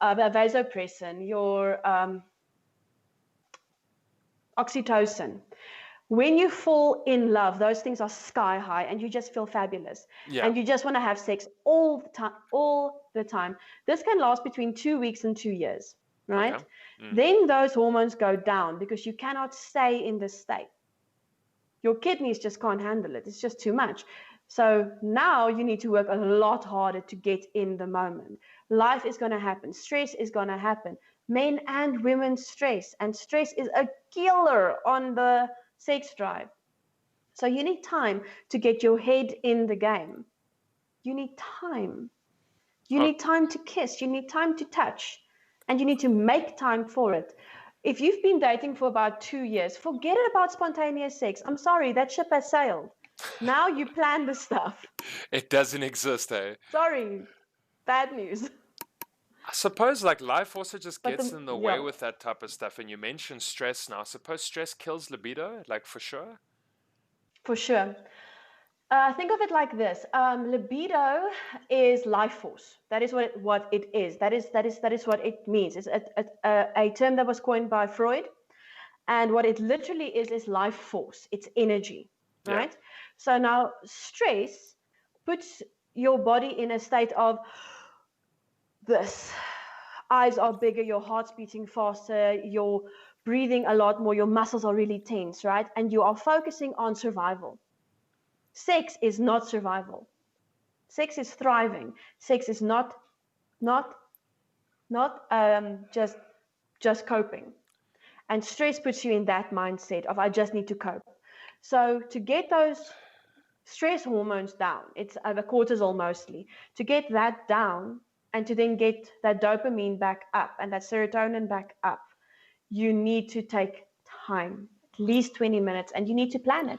vasopressin, your oxytocin. When you fall in love, those things are sky high, and you just feel fabulous. Yeah. And you just want to have sex all the time. This can last between 2 weeks and 2 years, right? Okay. Then those hormones go down because you cannot stay in this state. Your kidneys just can't handle it. It's just too much. So now you need to work a lot harder to get in the moment. Life is going to happen. Stress is going to happen. Men and women stress. And stress is a killer on the sex drive. So you need time to get your head in the game. You need time. You need time to kiss. You need time to touch. And you need to make time for it. If you've been dating for about 2 years, forget about spontaneous sex. I'm sorry, that ship has sailed. Now you plan the stuff. It doesn't exist, eh? Sorry, bad news. I suppose like life also just gets in the way with that type of stuff. And you mentioned stress now. I suppose stress kills libido, like for sure? For sure. Think of it like this. Libido is life force. That is what it is. That is what it means. It's a term that was coined by Freud. And what it literally is life force. It's energy, right? Yeah. So now stress puts your body in a state of this. Eyes are bigger, your heart's beating faster, you're breathing a lot more, your muscles are really tense, right? And you are focusing on survival. Sex is not survival. Sex is thriving. Sex is not just coping. And stress puts you in that mindset of I just need to cope. So to get those stress hormones down, it's the cortisol mostly, to get that down and to then get that dopamine back up and that serotonin back up, you need to take time, at least 20 minutes, and you need to plan it.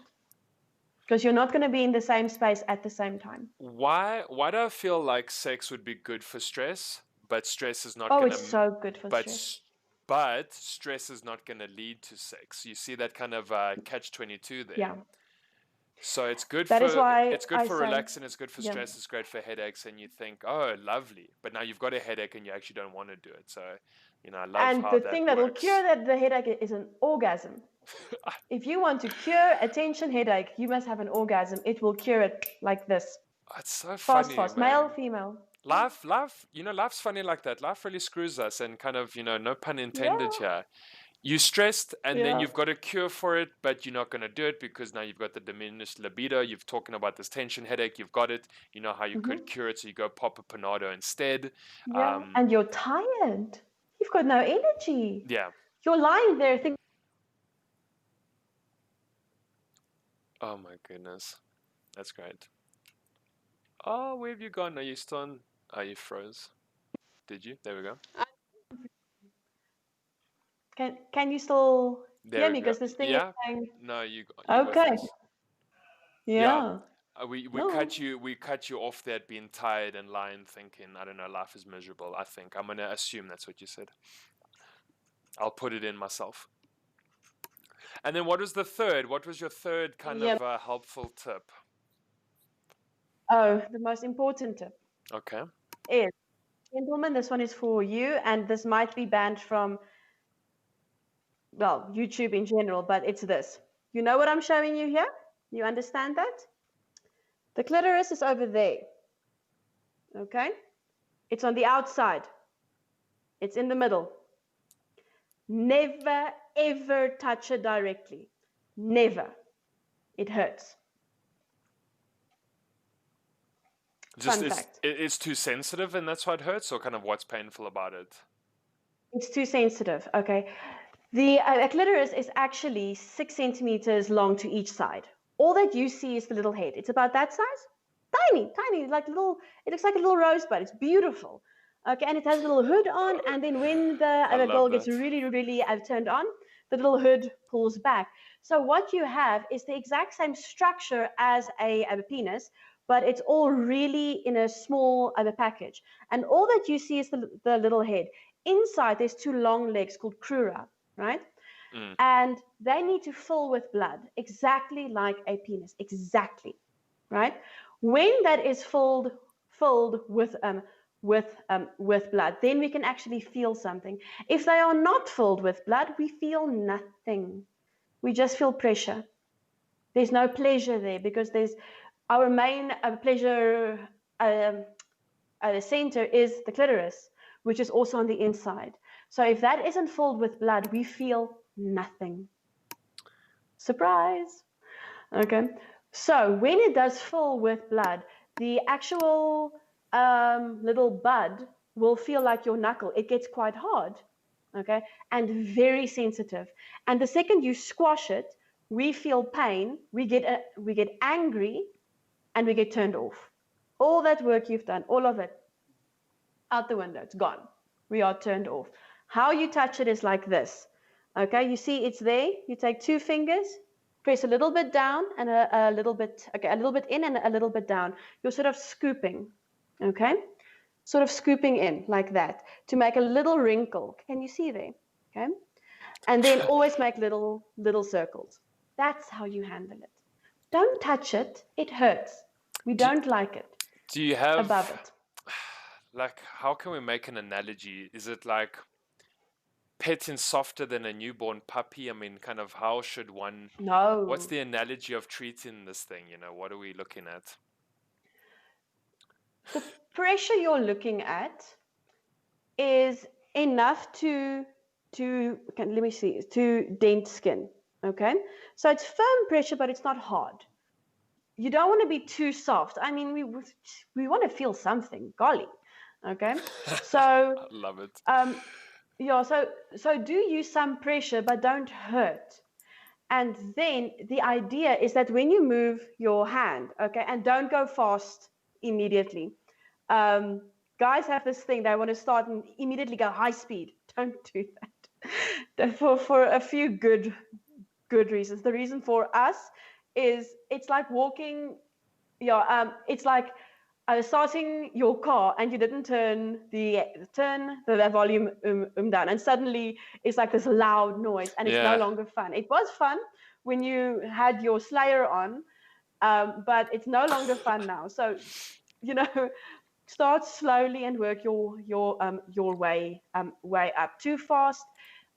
Because you're not going to be in the same space at the same time. Why do I feel like sex would be good for stress, but stress is not going to... Oh, it's so good for stress. But stress is not going to lead to sex. You see that kind of catch-22 there. Yeah. So it's good for relaxing, it's good for stress, it's great for headaches, and you think, oh, lovely. But now you've got a headache and you actually don't want to do it. So, I love And how the that thing that will works. cure the headache is an orgasm. If you want to cure a tension headache, you must have an orgasm. It will cure it like this. It's so Fast, funny, fast. man. Male, female. Life, life's funny like that. Life really screws us, and kind of, no pun intended Yeah. here. You're stressed, and then Yeah. you've got a cure for it, but you're not going to do it because now you've got the diminished libido. You've talking about this tension headache. You've got it. You know how you could cure it, so you go pop a Panado instead. Yeah. And you're tired. You've got no energy. Yeah. You're lying there thinking. Oh my goodness, that's great. Oh, where have you gone? Are you still on? Oh, you froze. Did you? There we go. Can you still There hear we me? go. Because this thing is Yeah. saying. No, you go Okay. first. Yeah. Yeah. We No. cut you off there at being tired and lying, thinking, I don't know, life is miserable. I think I'm gonna assume that's what you said. I'll put it in myself. And then what was the third? What was your third kind Yeah. of helpful tip? Oh, the most important tip Okay. is, gentlemen, this one is for you, and this might be banned from, well, YouTube in general, but it's this. You know what I'm showing you here? You understand that? The clitoris is over there. Okay? It's on the outside. It's in the middle. Never, ever touch it directly. Never. It hurts. Just Fun fact. it's too sensitive and that's why it hurts, or kind of what's painful about it? It's too sensitive. Okay. The clitoris is actually 6 centimeters long to each side. All that you see is the little head. It's about that size. Tiny, tiny, like little, it looks like a little rosebud. It's beautiful. Okay, and it has a little hood on, and then when the girl gets really, really turned on, the little hood pulls back. So what you have is the exact same structure as a penis, but it's all really in a small package. And all that you see is the little head. Inside, there's 2 long legs called crura, right? And they need to fill with blood, exactly like a penis, exactly, right? When that is filled with blood, then we can actually feel something. If they are not filled with blood, we feel nothing. We just feel pressure. There's no pleasure there because there's our main pleasure center is the clitoris, which is also on the inside. So if that isn't filled with blood, we feel nothing. Surprise. Okay. So when it does fill with blood, the actual little bud will feel like your knuckle. It gets quite hard, okay, and very sensitive. And the second you squash it, we feel pain, we get angry, and we get turned off. All that work you've done, all of it, out the window, it's gone. We are turned off. How you touch it is like this. Okay, you see it's there. You take 2 fingers, press a little bit down and a little bit, okay, a little bit in and a little bit down. You're sort of scooping, okay? Sort of scooping in like that to make a little wrinkle. Can you see there? Okay? And then always make little circles. That's how you handle it. Don't touch it. It hurts. We don't like it. Do you have above it? Like, how can we make an analogy? Is it like petting softer than a newborn puppy? I mean, kind of how should one... No. What's the analogy of treating this thing? What are we looking at? The pressure you're looking at is enough to dent skin. Okay, so it's firm pressure, but it's not hard. You don't want to be too soft. I mean, we want to feel something, golly. Okay, so I love it. Yeah, so do use some pressure, but don't hurt. And then the idea is that when you move your hand, okay, and don't go fast immediately. Guys have this thing, they want to start and immediately go high speed. Don't do that. For a few good reasons. The reason for us is it's like walking, it's like starting your car and you didn't turn the volume down, and suddenly it's like this loud noise and it's no longer fun. It was fun when you had your Slayer on, but it's no longer fun now. So Start slowly and work your way up. Too fast,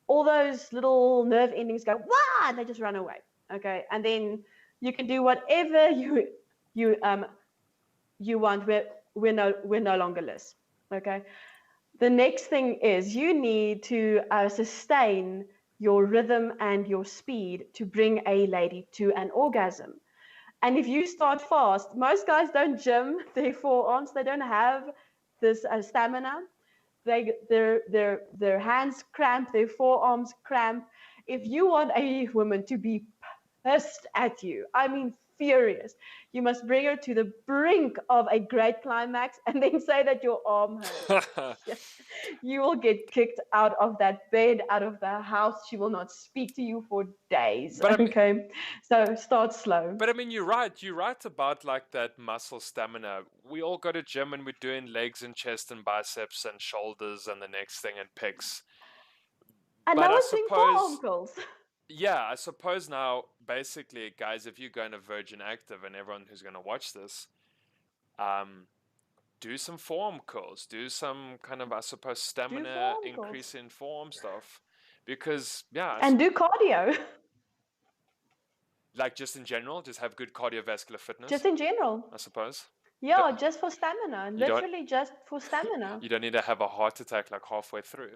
all those little nerve endings go wah, and they just run away. Okay, and then you can do whatever you want. We're no longer less. Okay. The next thing is you need to sustain your rhythm and your speed to bring a lady to an orgasm. And if you start fast, most guys don't gym their forearms. They don't have this stamina. Their hands cramp, their forearms cramp. If you want a woman to be pissed at you, I mean furious, you must bring her to the brink of a great climax and then say that your arm hurts. You will get kicked out of that bed, out of the house. She will not speak to you for days. But okay, so start slow. But I mean, you're right. You're right about like that muscle stamina. We all go to gym and we're doing legs and chest and biceps and shoulders and the next thing and pecs. And But I I was doing forearm suppose, curls. yeah, I suppose now, basically, guys, if you're going to Virgin Active and everyone who's going to watch this, do some forearm curls, do some kind of, I suppose, stamina increase in forearm stuff, because yeah, and do cardio. like just in general, just have good cardiovascular fitness. Just in general, I suppose. yeah, just for stamina, literally just for stamina. You don't need to have a heart attack like halfway through.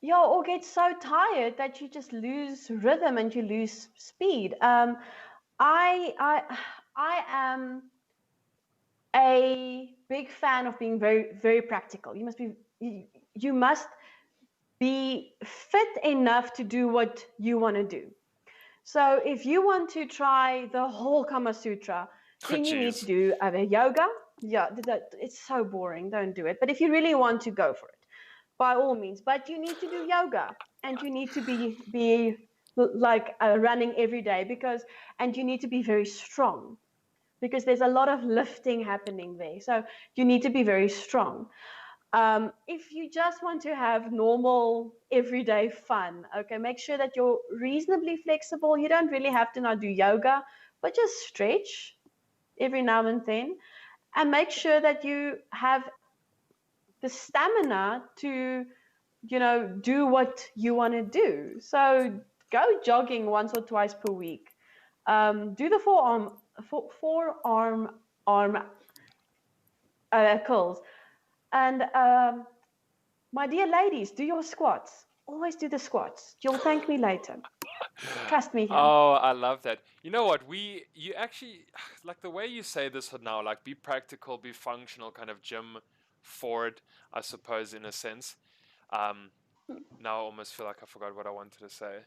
Yeah, or get so tired that you just lose rhythm and you lose speed. I am a big fan of being very, very practical. You must be fit enough to do what you want to do. So if you want to try the whole Kama Sutra, then you need to do yoga. Yeah, it's so boring. Don't do it. But if you really want to, go for it, by all means. But you need to do yoga, and you need to be like running every day, and you need to be very strong, because there's a lot of lifting happening there. So you need to be very strong. If you just want to have normal everyday fun, okay, make sure that you're reasonably flexible. You don't really have to not do yoga, but just stretch every now and then, and make sure that you have the stamina to, do what you want to do. So go jogging once or twice per week. Do the forearm curls. And my dear ladies, do your squats. Always do the squats. You'll thank me later. Trust me here. Oh, I love that. You know what? You actually, like the way you say this now, like be practical, be functional, kind of gym forward, I suppose, in a sense. Now I almost feel like I forgot what I wanted to say.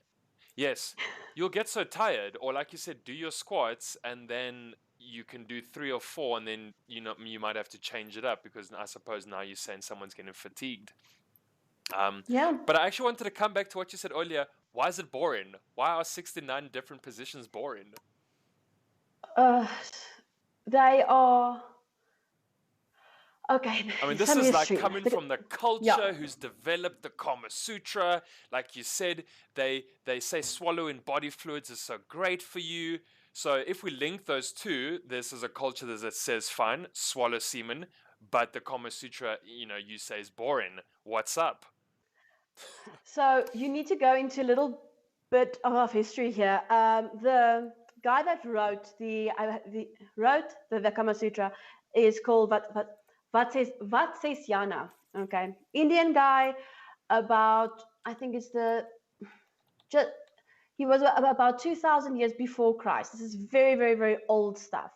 Yes, you'll get so tired, or like you said, do your squats and then you can do 3 or 4, and then you might have to change it up, because I suppose now you're saying someone's getting fatigued. Yeah. But I actually wanted to come back to what you said earlier. Why is it boring? Why are 69 different positions boring? They are. Okay. I mean, this is like coming from the culture who's developed the Kama Sutra. Like you said, they say swallowing body fluids is so great for you. So if we link those two, this is a culture that says, fine, swallow semen, but the Kama Sutra, you say is boring. What's up? So you need to go into a little bit of history here. The guy that wrote the Kama Sutra is called Vatsyayana. Okay, Indian guy. I think it's he was about 2,000 years before Christ. This is very, very, very old stuff.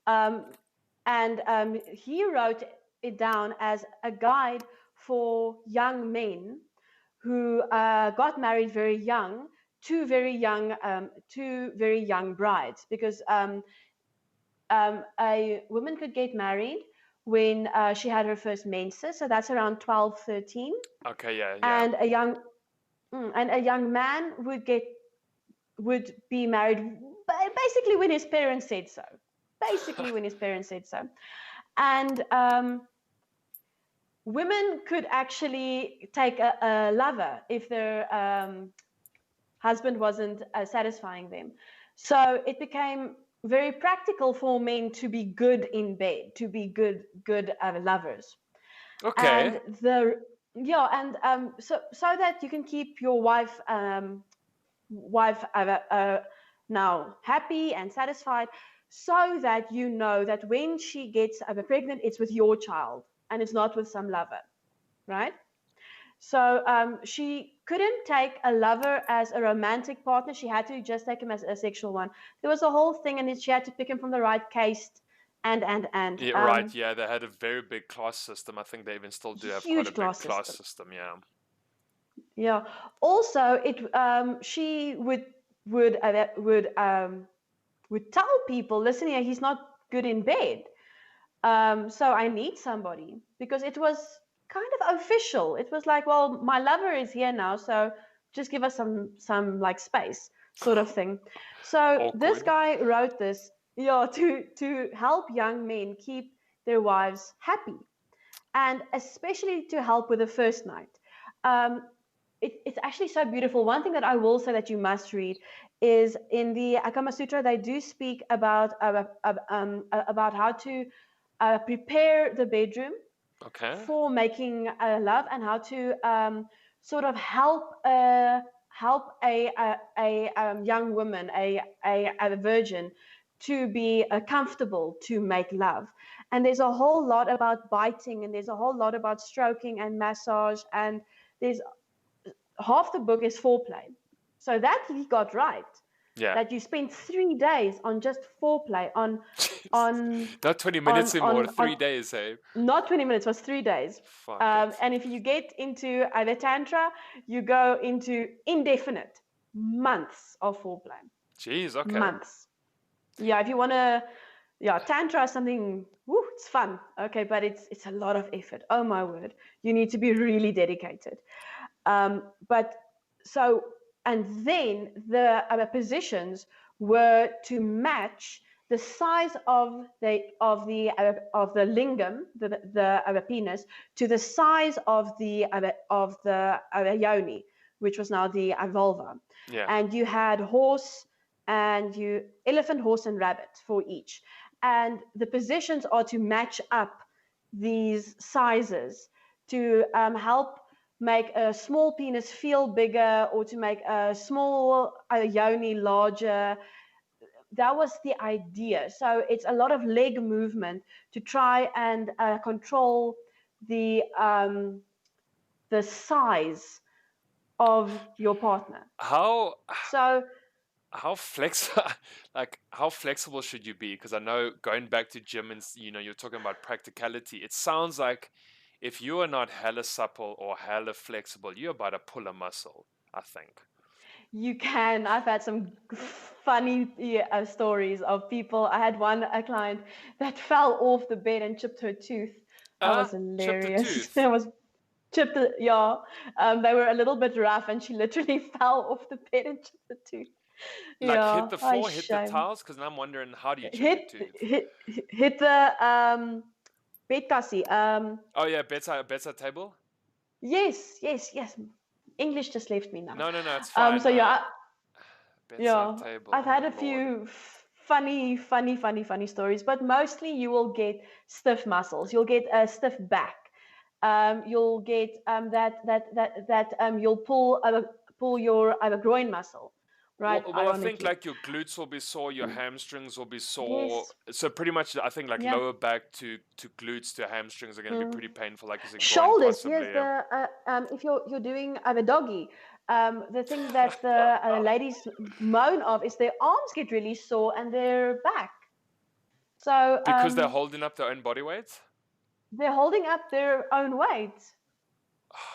And he wrote it down as a guide for young men who got married very young to very young brides, because a woman could get married when she had her first menses, so that's around 12, 13. Okay, yeah. And a young man would be married basically when his parents said so. And women could actually take a lover if their husband wasn't satisfying them. So it became very practical for men to be good in bed, to be good lovers. Okay. And the yeah, and so that you can keep your wife now happy and satisfied, so that you know that when she gets pregnant, it's with your child and it's not with some lover, right? So she couldn't take a lover as a romantic partner. She had to just take him as a sexual one. There was a whole thing, and then she had to pick him from the right caste, and Yeah, right. Yeah, they had a very big class system. I think they even still do have quite a huge big class class system. system. Yeah. Yeah. Also, it she would tell people, listen here, he's not good in bed. So I need somebody, because it was kind of official. It was like, well, my lover is here now, so just give us some like space, sort of thing. So this Awkward. guy wrote this, yeah, to help young men keep their wives happy, and especially to help with the first night. Um, it's actually so beautiful. One thing that I will say that you must read is in the Kama Sutra. They do speak about how to prepare the bedroom Okay. for making love, and how to sort of help a young woman, a virgin, to be comfortable to make love. And there's a whole lot about biting, and there's a whole lot about stroking and massage, and there's half the book is foreplay. So that he got right. Yeah. That you spend 3 days on just foreplay, on Not 20 on minutes anymore. on Three on days, hey. not 20 minutes, it was 3 days. Fuck it. And if you get into the tantra, you go into indefinite months of foreplay. Jeez. Okay. Months. Yeah, if you want to, yeah, tantra is something, woo, it's fun. Okay, but it's a lot of effort. Oh my word. You need to be really dedicated. But so, and then the other positions were to match the size of the lingam, the penis, to the size of the yoni, which was now the vulva. Yeah. And you had horse, and you elephant, horse, and rabbit for each. And the positions are to match up these sizes to help make a small penis feel bigger, or to make a small yoni larger. That was the idea. So it's a lot of leg movement to try and control the size of your partner. How So how flexible like how flexible should you be? Because I know going back to gym and you're talking about practicality. It sounds like if you are not hella supple or hella flexible, you're about to pull a muscle, I think. you can. I've had some funny stories of people. I had a client that fell off the bed and chipped her tooth. That was Chipped a hilarious. tooth. It was chipped, yeah. They were a little bit rough, and she literally fell off the bed and chipped the tooth. Like hit Yeah, the I floor, hit the shame. tiles, because I'm wondering how do you chip Hit, a tooth? hit the bed cassie. Oh yeah, bedside table? Yes. English just left me now. No, it's fine. So yeah, Bedside yeah, table. I've Oh had a Lord. few funny stories, but mostly you will get stiff muscles. You'll get a stiff back. You'll get you'll pull your groin muscle, right? Well, I think Ironically, like your glutes will be sore, your hamstrings will be sore. yes, So pretty much, I think like yeah. lower back to glutes to hamstrings are going to be pretty painful. Like you said, groin Shoulders, yes. possibly. Yeah. If you're doing a doggy, the thing that the ladies moan of is their arms get really sore and their back. So Because they're holding up their own body weight. they're holding up their own weight.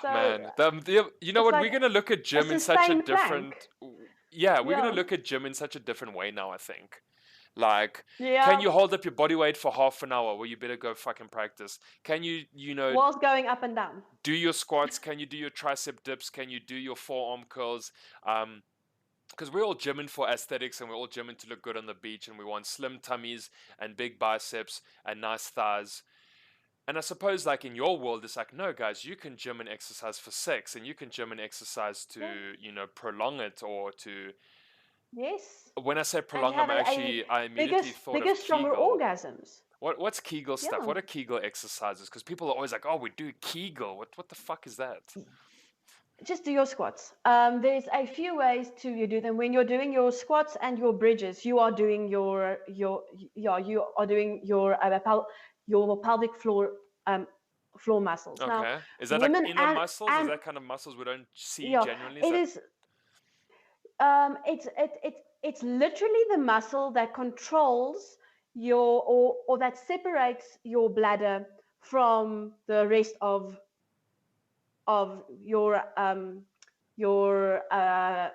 So Man, you know it's what? like We're gonna look at a gym in such a sustained different. plank. Yeah, we're gonna Yeah, look at gym in such a different way now. I think. Like, can yeah. you hold up your body weight for half an hour? Well, you better go fucking practice. Can you Whilst going up and down. do your squats? Can you do your tricep dips? Can you do your forearm curls? Because we're all gymming for aesthetics and we're all gymming to look good on the beach and we want slim tummies and big biceps and nice thighs. And I suppose, like in your world, it's like, no, guys, you can gym and exercise for sex, and you can gym and exercise to, Yeah. prolong it or to Yes. When I say And prolong, have I immediately thought bigger, of stronger Kegel. orgasms. What's Kegel stuff? Yeah. What are Kegel exercises? Because people are always like, "Oh, we do Kegel." What the fuck is that? Just do your squats. There's a few ways to you do them. When you're doing your squats and your bridges, you are doing you are doing your pelvic floor muscles. Now, Okay, is that like women inner muscles? Is and that kind of muscles we don't see yeah, genuinely? Is it that is it's literally the muscle that controls or that separates your bladder from the rest of your uh,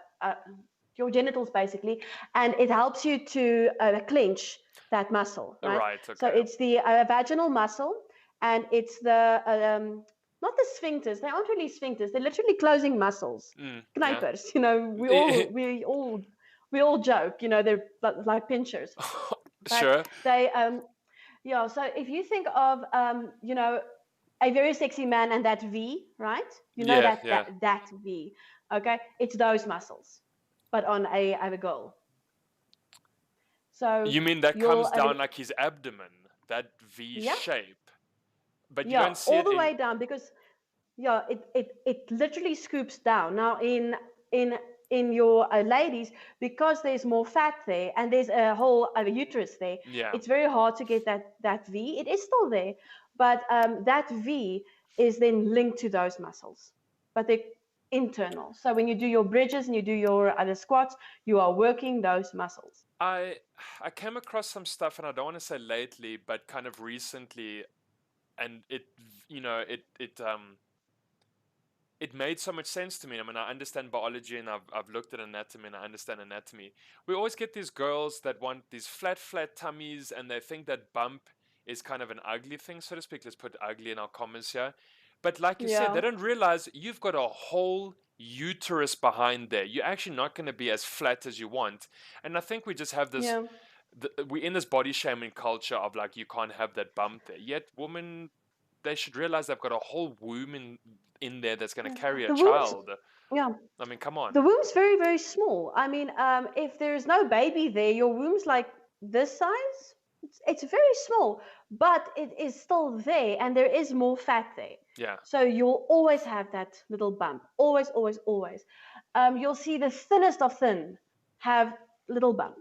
your genitals basically, and it helps you to clench that muscle, right? right? So Okay. it's the vaginal muscle, and it's the not the sphincters. They aren't really sphincters. They're literally closing muscles, Yeah. knipers. You know, we all joke. You know, they're like pinchers, but Sure. they yeah. So if you think of you know, a very sexy man and that V, right? You know Yeah, yeah. that V. Okay, it's those muscles, but on a girl. So You mean that you'll comes down like his abdomen, that V yeah, shape, but you yeah, don't see all it the in. way down because yeah, it literally scoops down. Now in in your ladies, because there's more fat there and there's a whole uterus there, Yeah. it's very hard to get that V. It is still there, but that V is then linked to those muscles, but they're internal. So when you do your bridges and you do your other squats, you are working those muscles. I I came across some stuff, and I don't want to say lately, but kind of recently, and it made so much sense to me. I mean, I understand biology, and I've looked at anatomy, and I understand anatomy. We always get these girls that want these flat tummies, and they think that bump is kind of an ugly thing, so to speak. Let's put ugly in our comments here. But like you said, Yeah, they don't realize you've got a whole uterus behind there. You're actually not going to be as flat as you want. And I think we just have this, yeah. we're in this body shaming culture of like, you can't have that bump there. Yet women, they should realize they've got a whole womb in there that's going to Yeah. carry a The womb's child. yeah. I mean, come on. The womb's very, very small. I mean, if there's no baby there, your womb's like this size. It's very small, but it is still there, and there is more fat there. Yeah. So you'll always have that little bump. Always, always, always. You'll see the thinnest of thin have little bump,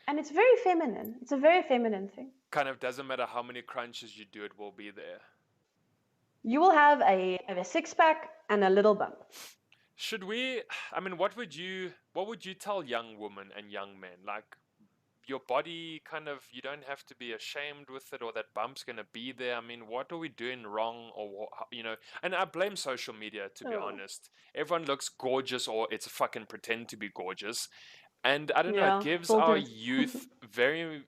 and it's very feminine. It's a very feminine thing. Kind of doesn't matter how many crunches you do, it will be there. You will have a six pack and a little bump. Should we, I mean, what would you tell young women and young men? Like, your body kind of, you don't have to be ashamed with it, or that bump's going to be there. I mean, what are we doing wrong? Or and I blame social media, to be Oh, honest. Everyone looks gorgeous, or it's fucking pretend to be gorgeous. And I don't know, it yeah, gives our filters. youth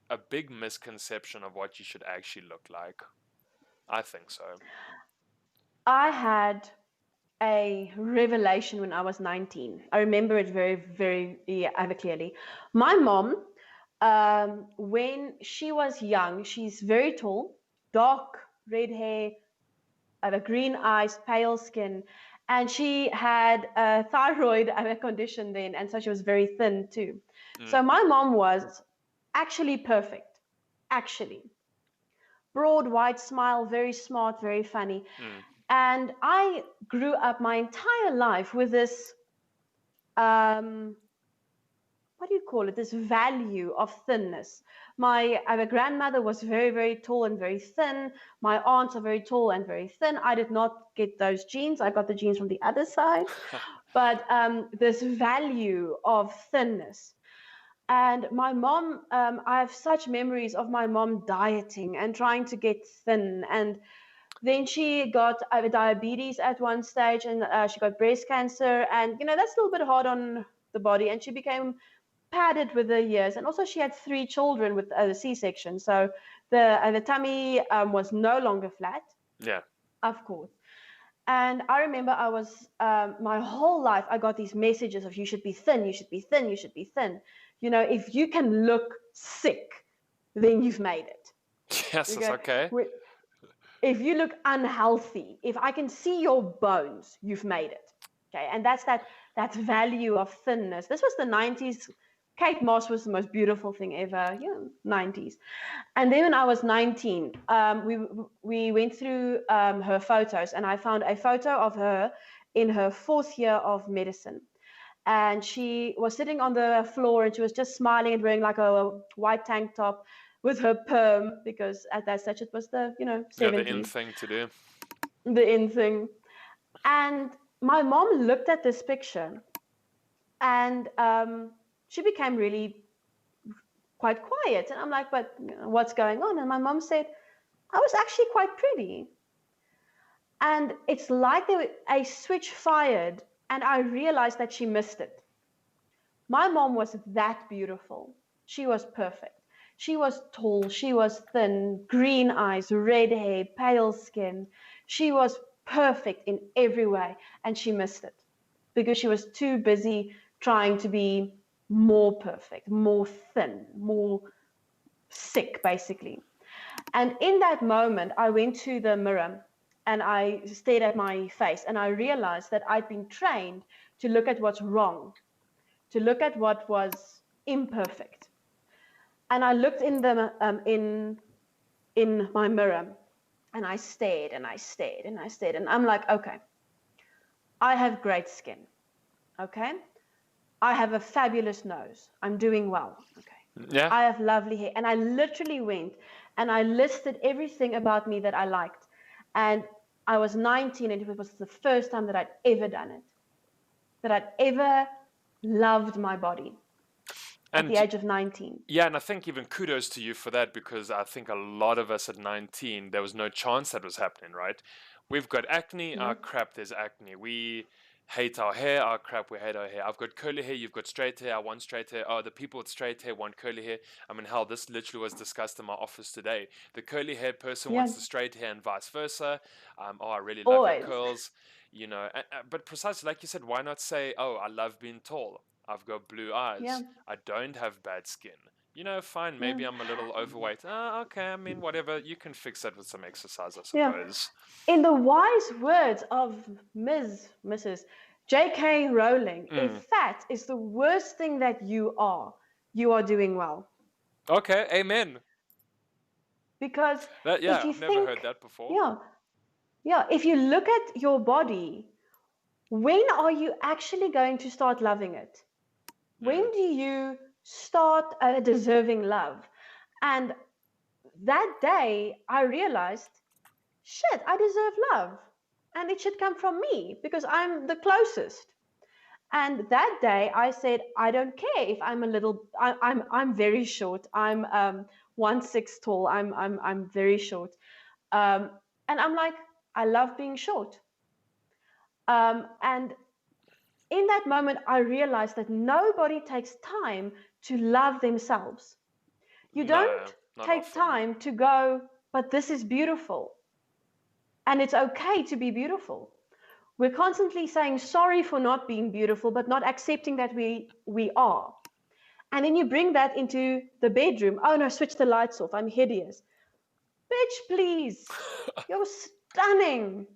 a big misconception of what you should actually look like. I think so. I had a revelation when I was 19. I remember it very, very clearly. My mom, when she was young, she's very tall, dark red hair, green eyes, pale skin, and she had a thyroid condition then, and so she was very thin too. Mm, So my mom was actually perfect, actually. Broad, white smile, very smart, very funny. mm, And I grew up my entire life with this, um, what do you call it? This value of thinness. My grandmother was very, very tall and very thin. My aunts are very tall and very thin. I did not get those genes. I got the genes from the other side. But this value of thinness. And my mom, I have such memories of my mom dieting and trying to get thin. And then she got diabetes at one stage, and she got breast cancer. And, you know, that's a little bit hard on the body. And she became padded with the years. And also, she had 3 children with a C-section. So the tummy was no longer flat, yeah. of course. And I remember I was, my whole life, I got these messages of you should be thin, you should be thin, you should be thin. You know, if you can look sick, then you've made it. Yes, it's okay. If you look unhealthy, if I can see your bones, you've made it. Okay, and that's that value of thinness. This was the 90s, Kate Moss was the most beautiful thing ever, 90s. And then when I was 19, we went through her photos, and I found a photo of her in her 4th year of medicine. And she was sitting on the floor, and she was just smiling and wearing like a white tank top with her perm, because at that stage it was the, 70s. Yeah, the in thing to do. The in thing. And my mom looked at this picture, and she became really quite quiet. And I'm like, but what's going on? And my mom said, I was actually quite pretty. And it's like a switch fired, and I realized that she missed it. My mom was that beautiful. She was perfect. She was tall, she was thin, green eyes, red hair, pale skin. She was perfect in every way, and she missed it because she was too busy trying to be more perfect, more thin, more sick, basically. And in that moment, I went to the mirror and I stared at my face, and I realized that I'd been trained to look at what's wrong, to look at what was imperfect. And I looked in my mirror, and I stared and I stared and I stared, and I'm like, okay, I have great skin, okay? I have a fabulous nose. I'm doing well, okay? Yeah. I have lovely hair. And I literally went and I listed everything about me that I liked. And I was 19, and it was the first time that I'd ever done it, that I'd ever loved my body at the age of 19. Yeah, and I think even kudos to you for that, because I think a lot of us at 19, there was no chance that was happening, right? We've got acne, crap, there's acne. We hate our hair, crap, we hate our hair. I've got curly hair, you've got straight hair, I want straight hair. Oh, the people with straight hair want curly hair. I mean, hell, this literally was discussed in my office today. The curly hair person wants the straight hair and vice versa. Oh, I really love your curls. But precisely like you said, why not say, oh, I love being tall. I've got blue eyes. Yeah. I don't have bad skin. Fine, maybe I'm a little overweight. Okay, I mean, whatever. You can fix that with some exercise, I suppose. In the wise words of Mrs. J.K. Rowling, if fat is the worst thing that you are doing well. Okay, amen. Because I've never heard that before. Yeah, if you look at your body, when are you actually going to start loving it? When do you start deserving love? And that day I realized, shit, I deserve love, and it should come from me because I'm the closest. And that day I said, I don't care if I'm a little, I'm very short. I'm 1'6" tall. I'm very short. And I'm like, I love being short. And in that moment, I realized that nobody takes time to love themselves. You don't take time to go, but this is beautiful. And it's okay to be beautiful. We're constantly saying sorry for not being beautiful, but not accepting that we are. And then you bring that into the bedroom. Oh no, switch the lights off. I'm hideous. Bitch, please. You're stunning.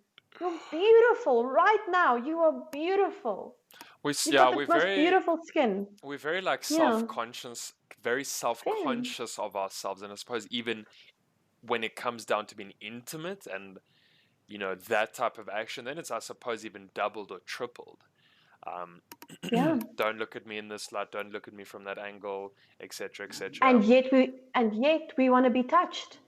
You're beautiful right now. You are beautiful. We're very beautiful skin. We're very self-conscious, very self-conscious of ourselves, and I suppose even when it comes down to being intimate and that type of action, then it's, I suppose, even doubled or tripled. Don't look at me in this light. Don't look at me from that angle, etc., etc. And yet we want to be touched.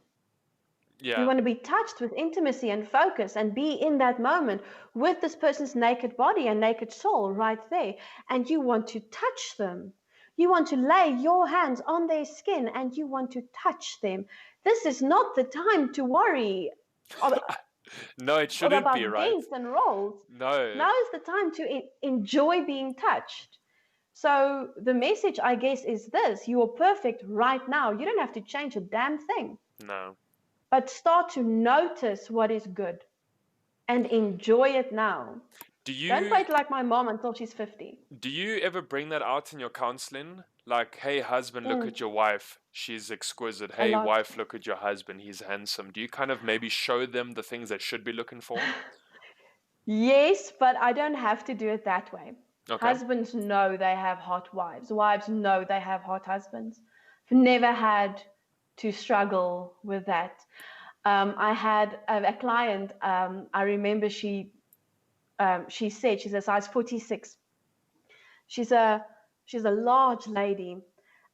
Yeah. We want to be touched with intimacy and focus and be in that moment with this person's naked body and naked soul right there. And you want to touch them. You want to lay your hands on their skin and you want to touch them. This is not the time to worry. No, it shouldn't be, right? Dents and rolls. No. Now is the time to enjoy being touched. So the message, I guess, is this. You are perfect right now. You don't have to change a damn thing. No. But start to notice what is good and enjoy it now. Don't wait like my mom until she's 50. Do you ever bring that out in your counseling? Like, hey, husband, look at your wife. She's exquisite. Hey, wife, look at your husband. He's handsome. Do you kind of maybe show them the things they should be looking for? Yes, but I don't have to do it that way. Okay. Husbands know they have hot wives. Wives know they have hot husbands. I've never had to struggle with that. I had a client. I remember she said she's a size 46. She's a she's a large lady,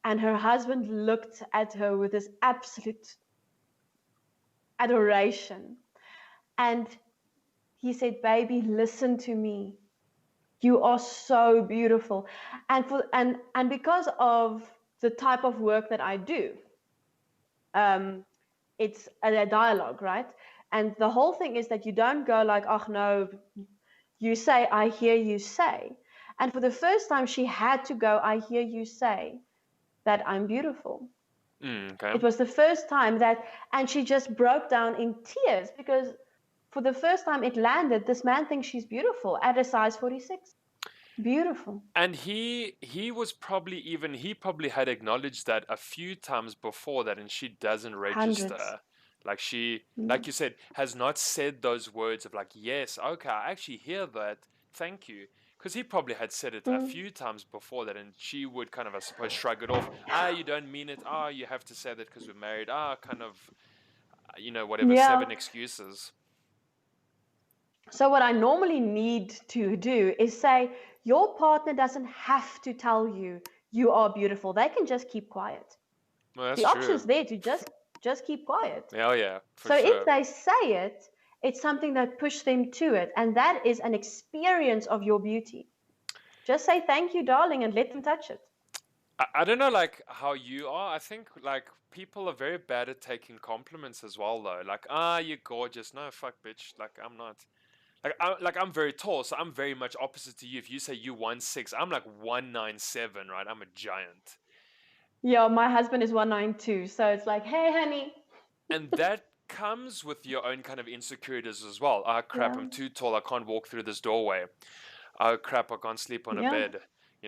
and her husband looked at her with this absolute adoration, and he said, "Baby, listen to me. You are so beautiful." And because of the type of work that I do, um, it's a dialogue, right? And the whole thing is that you don't go like, "Oh no," you say, "I hear you say." And for the first time, she had to go, "I hear you say that I'm beautiful." Okay. It was the first time that, and she just broke down in tears because for the first time it landed. This man thinks she's beautiful at a size 46. Beautiful. And he was probably even he probably had acknowledged that a few times before that, and she doesn't Hundreds. register. Like she, No. like you said, has not said those words of like, yes, okay, I actually hear that, thank you. Because he probably had said it a Mm. few times before that, and she would kind of, I suppose, shrug it off. Ah, you don't mean it. Ah, you have to say that because we're married. Ah, kind of, whatever, Yeah. 7 excuses. So what I normally need to do is say, your partner doesn't have to tell you you are beautiful. They can just keep quiet. Well, that's The true. option's there to just keep quiet. Oh yeah, for So if sure. they say it, it's something that pushes them to it, and that is an experience of your beauty. Just say thank you, darling, and let them touch it. I don't know like how you are. I think like people are very bad at taking compliments as well though. Like, ah, you're gorgeous. No, fuck bitch. Like I'm not. I'm very tall, so I'm very much opposite to you. If you say you 1'6", I'm like 197, right? I'm a giant. Yeah, my husband is 192, so it's like, hey, honey. And that comes with your own kind of insecurities as well. Ah, crap, Yeah, I'm too tall. I can't walk through this doorway. Oh crap, I can't sleep on a yeah, bed.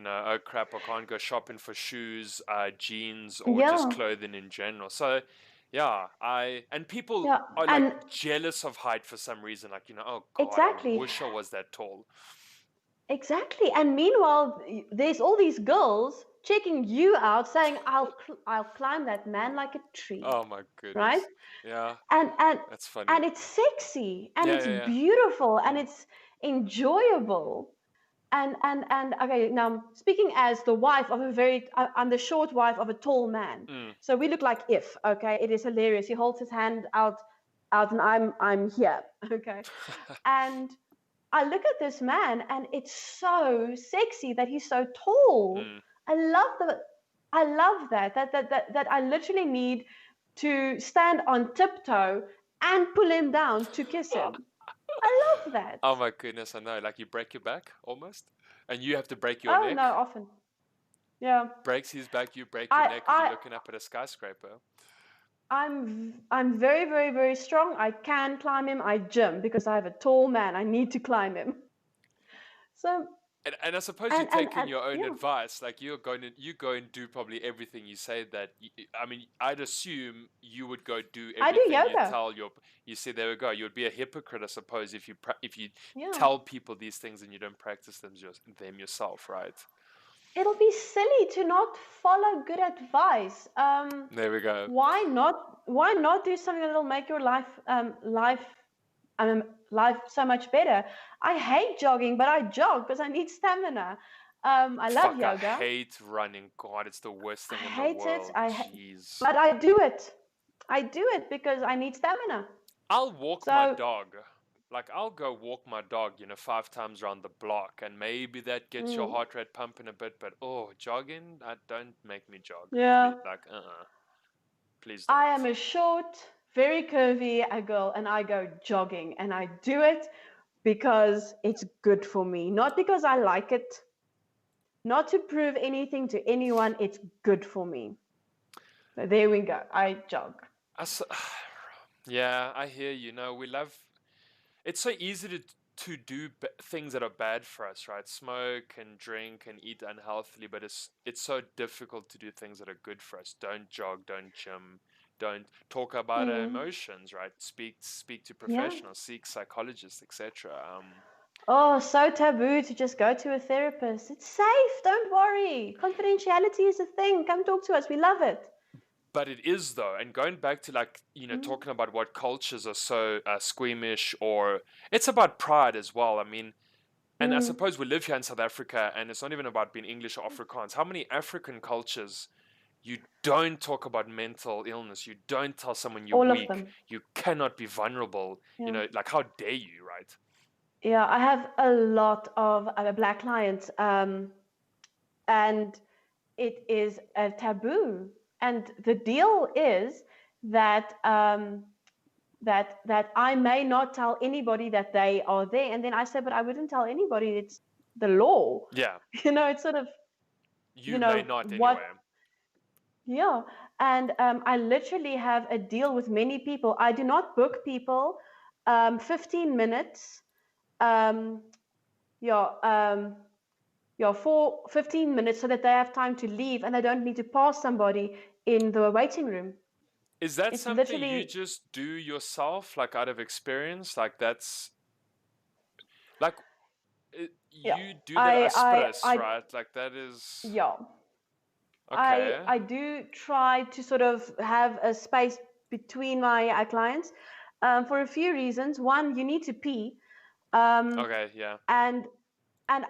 Oh crap, I can't go shopping for shoes, jeans, or just yeah, clothing in general. So, yeah, and people yeah. are like And jealous of height for some reason. Like, oh God, I exactly, wish I was that tall. exactly. And meanwhile, there's all these girls checking you out, saying, I'll climb that man like a tree, Oh my right? goodness. Yeah, And and that's funny. and it's sexy, and Yeah, it's yeah, yeah. beautiful, and Mm, it's enjoyable. And okay, now speaking as the wife of a I'm the short wife of a tall man, mm. so we look like if, okay, it is hilarious. He holds his hand out, and I'm here, okay, and I look at this man, and it's so sexy that he's so tall. Mm. I love the, I love that I literally need to stand on tiptoe and pull him down to kiss him. I love that. Oh my goodness, I know. Like you break your back almost, and you have to break your Oh no, neck. often, yeah. Breaks his back, you break your I neck because you're I looking up at a skyscraper. I'm very, very, very strong. I can climb him. I gym because I have a tall man. I need to climb him. So And I suppose you're taking and your own yeah, advice. Like you go and do probably everything you say that. I mean, I'd assume you would go do I do everything you yoga. tell your. You see, there we go. You would be a hypocrite, I suppose, if you Yeah, tell people these things and you don't practice them yourself, right? it'll be silly to not follow good advice. There we go. Why not? Why not do something that'll make your life so much better? I hate jogging, but I jog because I need stamina. I love Fuck, I yoga. hate running. God, it's the worst I thing in the hate it. world. Jeez. But I do it. I do it because I need stamina. I'll walk my So, dog. Like I'll go walk my dog, 5 times around the block, and maybe that gets your mm, heart rate pumping a bit. But oh, jogging, don't make me jog. yeah, Please, please I don't. am a short, very curvy girl, and I go jogging, and I do it because it's good for me, not because I like it, not to prove anything to anyone. It's good for me. So there we go. I jog. I s yeah, I hear you. No, we love. It's so easy to do things that are bad for us, right? Smoke and drink and eat unhealthily, but it's so difficult to do things that are good for us. Don't jog, don't gym, don't talk about our Mm, emotions, right? Speak to yeah. professionals, seek psychologists, etc. Oh, so taboo to just go to a therapist. It's safe. Don't worry. Confidentiality is a thing. Come talk to us. We love it. But it is though, and going back to like Mm, talking about what cultures are so squeamish, or it's about pride as well. I mean, and I mm, suppose we live here in South Africa, and it's not even about being English or Afrikaans. How many African cultures you don't talk about mental illness? You don't tell someone you're all of weak. them. You cannot be vulnerable. Yeah. Like how dare you, right? Yeah, I have a lot of black clients, and it is a taboo. And the deal is that that I may not tell anybody that they are there. And then I said, but I wouldn't tell anybody. It's the law. Yeah, It's sort of, you may not what, anyway. yeah. And I literally have a deal with many people. I do not book people 15 minutes. Um, yeah. For 15 minutes so that they have time to leave and they don't need to pass somebody in the waiting room. Is that It's something you literally, just do yourself, like out of experience? Like that's like yeah. you do that I, aspras, I, right? Like that is yeah. okay. I do try to sort of have a space between my clients for a few reasons. One, you need to pee, um, Okay, yeah. and and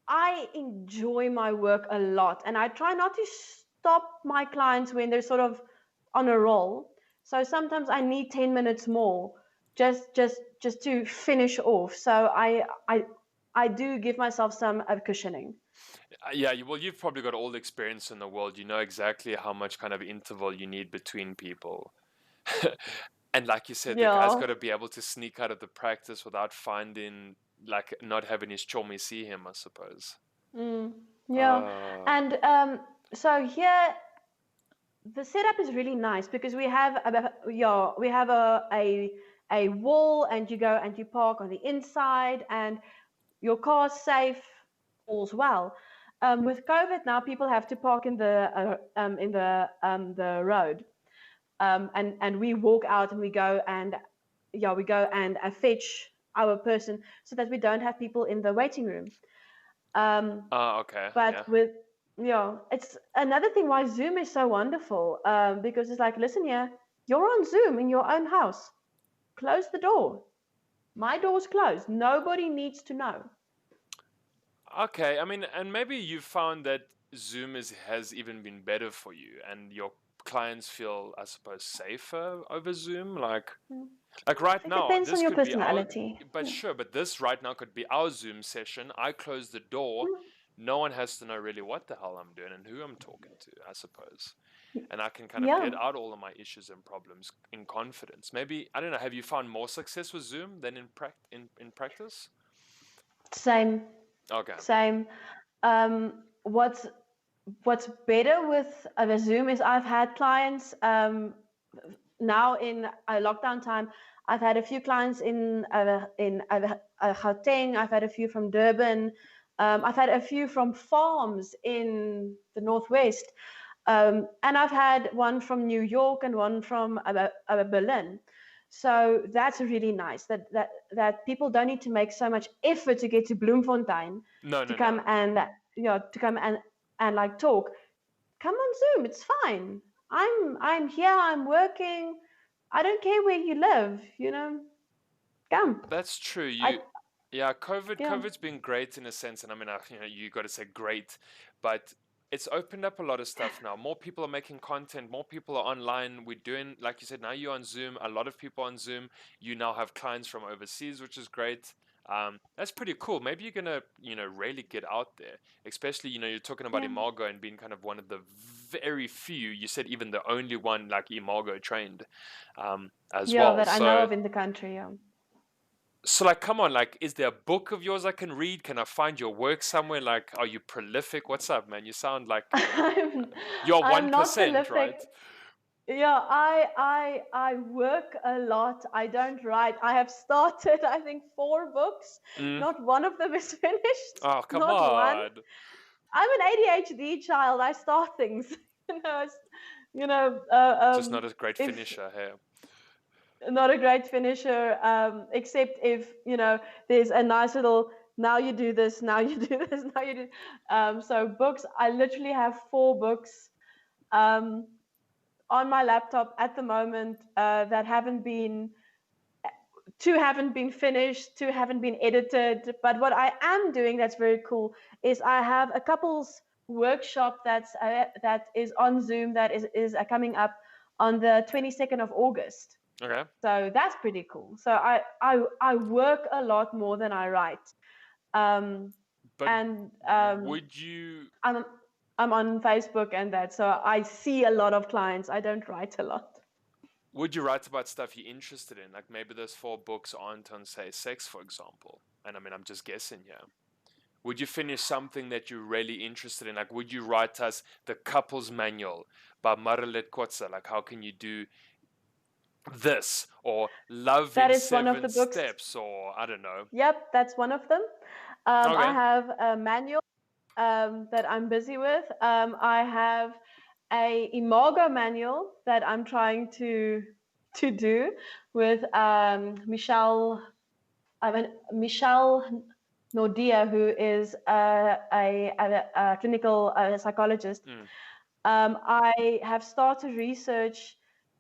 I enjoy my work a lot, and I try not to stop my clients when they're sort of on a roll. So sometimes I need 10 minutes more just to finish off. So I do give myself some cushioning. Yeah, well, you've probably got all the experience in the world. You know exactly how much kind of interval you need between people. And like you said, the guy's Yeah. got to be able to sneak out of the practice without finding, like, not having his chummy see him, I suppose. Mm, yeah. Uh, And so here the setup is really nice because we have a wall, and you go and you park on the inside, and your car's safe, all's well. With COVID now, people have to park in the road, and we walk out and we go and fetch our person so that we don't have people in the waiting room. Um, okay, but yeah. with it's another thing why Zoom is so wonderful, because it's like, listen here, you're on Zoom in your own house. Close the door. My door's closed. Nobody needs to know. Okay, I mean, and maybe you found that Zoom has even been better for you, and your clients feel, I suppose, safer over Zoom. Like right It now, depends on this your could be our, personality. but sure, but this right now could be our Zoom session. I close the door. No one has to know really what the hell I'm doing and who I'm talking to, I suppose. And I can kind of Yeah, get out all of my issues and problems in confidence. Maybe, I don't know, have you found more success with Zoom than in practice? same, Okay. same. What's better with the Zoom is I've had clients now in lockdown time. I've had a few clients in Gauteng. I've had a few from Durban. I've had a few from farms in the northwest, and I've had one from New York and one from Berlin. So that's really nice that people don't need to make so much effort to get to Bloemfontein No, to no, no. come and like talk. Come on Zoom, it's fine. I'm here, I'm working. I don't care where you live. Come. That's true. I Yeah, COVID, Yeah. COVID's been great in a sense, and I mean, you got to say great, but it's opened up a lot of stuff now. More people are making content. More people are online. We're doing, like you said, now you're on Zoom. A lot of people on Zoom. You now have clients from overseas, which is great. That's pretty cool. Maybe you're gonna, really get out there. Especially, you're talking about Yeah. Imago and being kind of one of the very few. You said even the only one like Imago trained, as Yeah, well. that I know So. of in the country, yeah. So, like, come on, like, is there a book of yours I can read? Can I find your work somewhere? Like, are you prolific? What's up, man? You sound like I'm you're I'm not 1%, prolific. right? Yeah, I work a lot. I don't write. I have started, I think, 4 books. Mm. Not one of them is finished. Oh, come Not one. on. I'm an ADHD child. I start things. You know, it's, Just not a great if finisher here. not a great finisher, except if, there's a nice little, now you do this, now you do this, now you do. So books, I literally have 4 books on my laptop at the moment that haven't been, 2 haven't been finished, 2 haven't been edited. But what I am doing that's very cool is I have a couples workshop that is on Zoom that is coming up on the 22nd of August. Okay. So that's pretty cool. So I work a lot more than I write. But And would you I'm on Facebook and that, so I see a lot of clients. I don't write a lot. write about stuff you're interested in? Like maybe those 4 books aren't on, say, sex, for example. And I mean, I'm just guessing here. Would you finish something that you're really interested in? Like, would you write us the couple's manual by Marilet Kotze? Like, how can you do this, or love That in is one of the 7 books. steps, or I don't know. Yep, that's one of them. I Okay. have a manual that I'm busy with. I have a Imago manual that I'm trying to do with Michelle Nordia, who is a clinical psychologist. I have started research.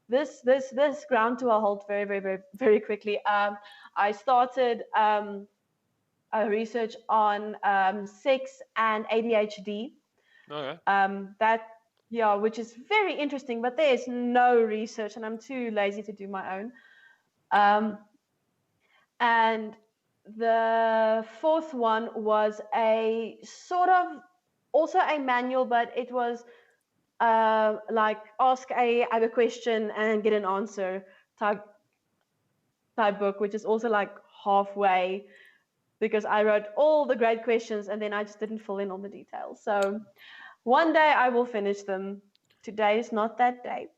This ground to a halt very, very, very, very quickly. I started a research on sex and ADHD. Okay. Which is very interesting, but there's no research, and I'm too lazy to do my own. And the 4th one was a sort of also a manual, but it was like ask a question and get an answer type book, which is also like halfway, because I wrote all the great questions and then I just didn't fill in all the details. So one day I will finish them. Today is not that day.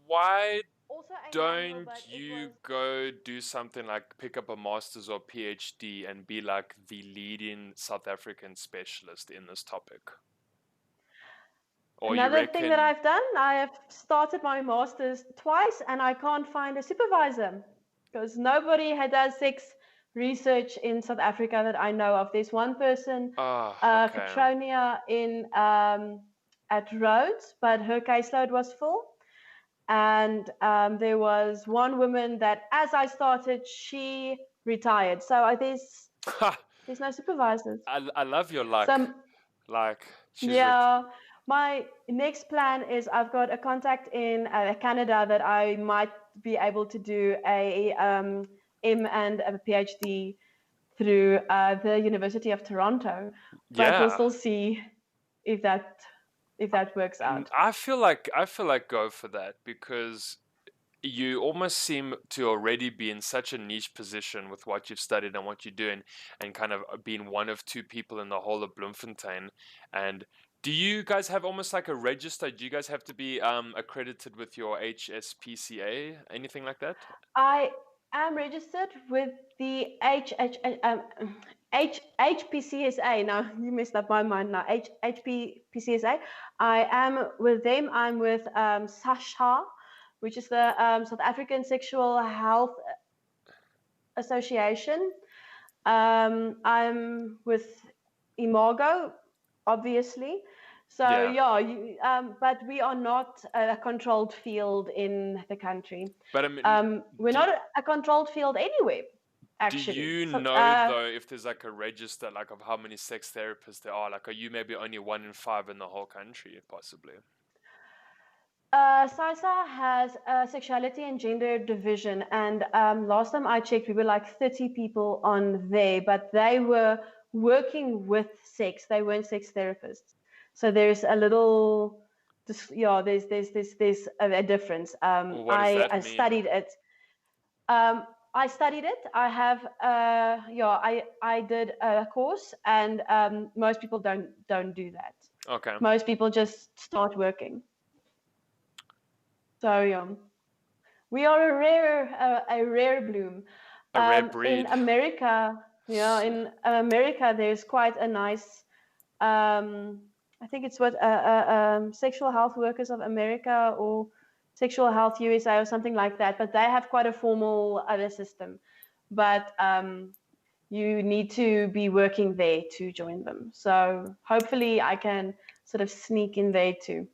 Why Also a manual, don't but you go do something like pick up a master's or PhD and be like the leading South African specialist in this topic? Or Another you reckon thing that I've done, I have started my master's twice and I can't find a supervisor because nobody does sex research in South Africa that I know of. There's one person, okay. Katronia, at Rhodes, but her caseload was full. And there was one woman that, as I started, she retired. So there's no supervisors. I love your luck. Yeah, my next plan is I've got a contact in Canada that I might be able to do a M and a PhD through the University of Toronto. But we'll still see if that works out. I feel like go for that, because you almost seem to already be in such a niche position with what you've studied and what you're doing, and kind of being one of 2 people in the whole of Bloemfontein. And do you guys have almost like a register? Do you guys have to be accredited with your HSPCA, anything like that? I am registered with the HPCSA. Now you messed up my mind. Now HPCSA. I am with them. I'm with SASHA, which is the South African Sexual Health Association. I'm with Imago, obviously. So but we are not a controlled field in the country. But I mean, we're not a controlled field anywhere, actually. Do you know though if there's like a register, like of how many sex therapists there are? Like, are you maybe only 1 in 5 in the whole country, possibly? SAISA has a sexuality and gender division, and last time I checked, we were like 30 people on there, but they were working with sex. They weren't sex therapists. So there's a little, there's a difference. I studied it. I studied it. I have, I did a course, and most people don't do that. Okay. Most people just start working. So we are a rare bloom. A rare breed. In America, in America, there's quite a nice. I think it's what Sexual Health Workers of America, or Sexual Health USA or something like that, but they have quite a formal other system. But you need to be working there to join them. So hopefully I can sort of sneak in there too.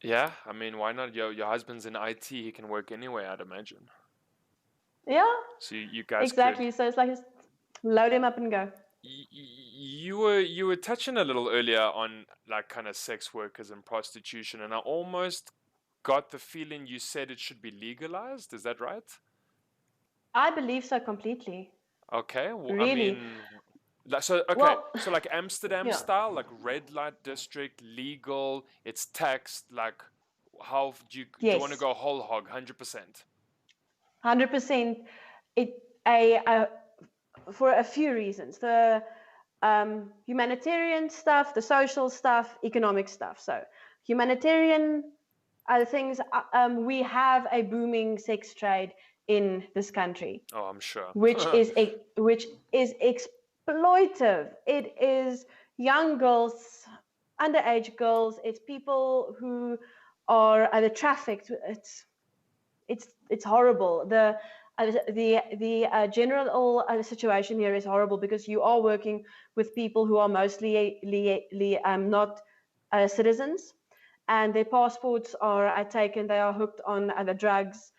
Yeah, I mean, why not? Your husband's in IT, he can work anywhere, I'd imagine. Yeah, So you guys exactly. could. So it's like just load him up and go. You were touching a little earlier on like kind of sex workers and prostitution, and I almost got the feeling you said it should be legalized. Is that right? I believe so completely. Okay, I Really. mean, so okay, Well, so like Amsterdam yeah. style, like red light district, legal, it's taxed. Like, how do you want to Yes. go whole hog, 100%? 100%. It a for a few reasons. The humanitarian stuff, the social stuff, economic stuff. So humanitarian other things. We have a booming sex trade in this country, Oh, I'm sure. which is exploitive. It is young girls, underage girls. It's people who are either trafficked. It's horrible. The general situation here is horrible because you are working with people who are mostly not citizens, and their passports are taken. They are hooked on other drugs,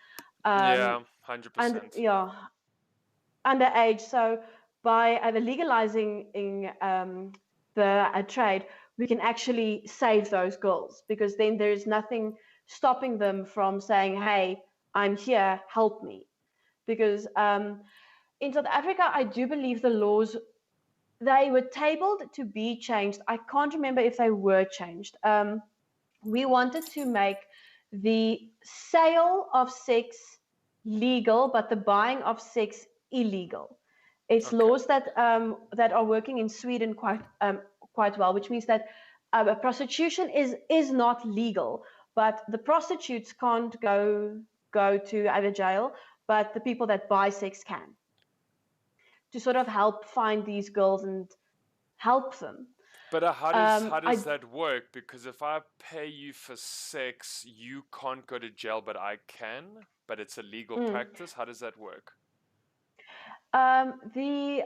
Yeah, and 100%. yeah, underage. So by either legalizing the trade, we can actually save those girls, because then there is nothing stopping them from saying, "Hey, I'm here, help me." Because in South Africa, I do believe the laws, they were tabled to be changed. I can't remember if they were changed. We wanted to make the sale of sex legal, but the buying of sex illegal. It's Okay. laws that are working in Sweden quite well, which means that prostitution is not legal, but the prostitutes can't go to either jail, but the people that buy sex can, to sort of help find these girls and help them. But how I does that work? Because if I pay you for sex, you can't go to jail, but I can. But it's a legal mm, practice. How does that work? the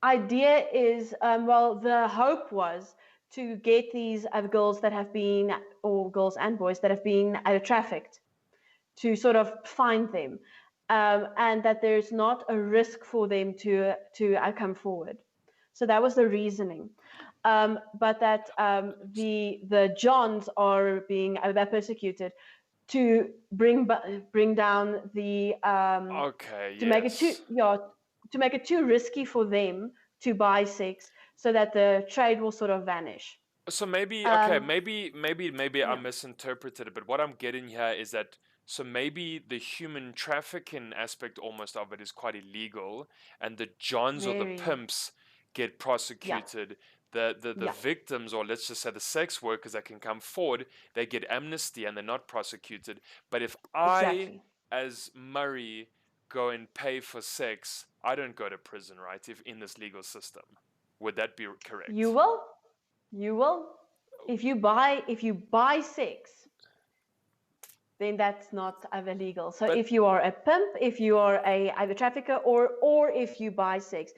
idea is, well, the hope was to get these other girls that have been, or girls and boys that have been trafficked, to sort of find them, and that there's not a risk for them to come forward. So that was the reasoning. But that the Johns are being persecuted, to bring down the Okay, to make it too, yes. yeah, to make it too risky for them to buy sex, so that the trade will sort of vanish. So maybe, okay, Um, maybe I yeah, misinterpreted it, but what I'm getting here is that so maybe the human trafficking aspect almost of it is quite illegal, and the Johns or the very, pimps get yeah, prosecuted. The yeah, victims, or let's just say the sex workers that can come forward, they get amnesty and they're not prosecuted. But if I, exactly. as Murray, go and pay for sex, I don't go to prison, right? If in this legal system, would that be You correct? will, you will. If you buy sex, then that's not either legal. So But if you are a pimp, if you are a either trafficker, or if you buy sex,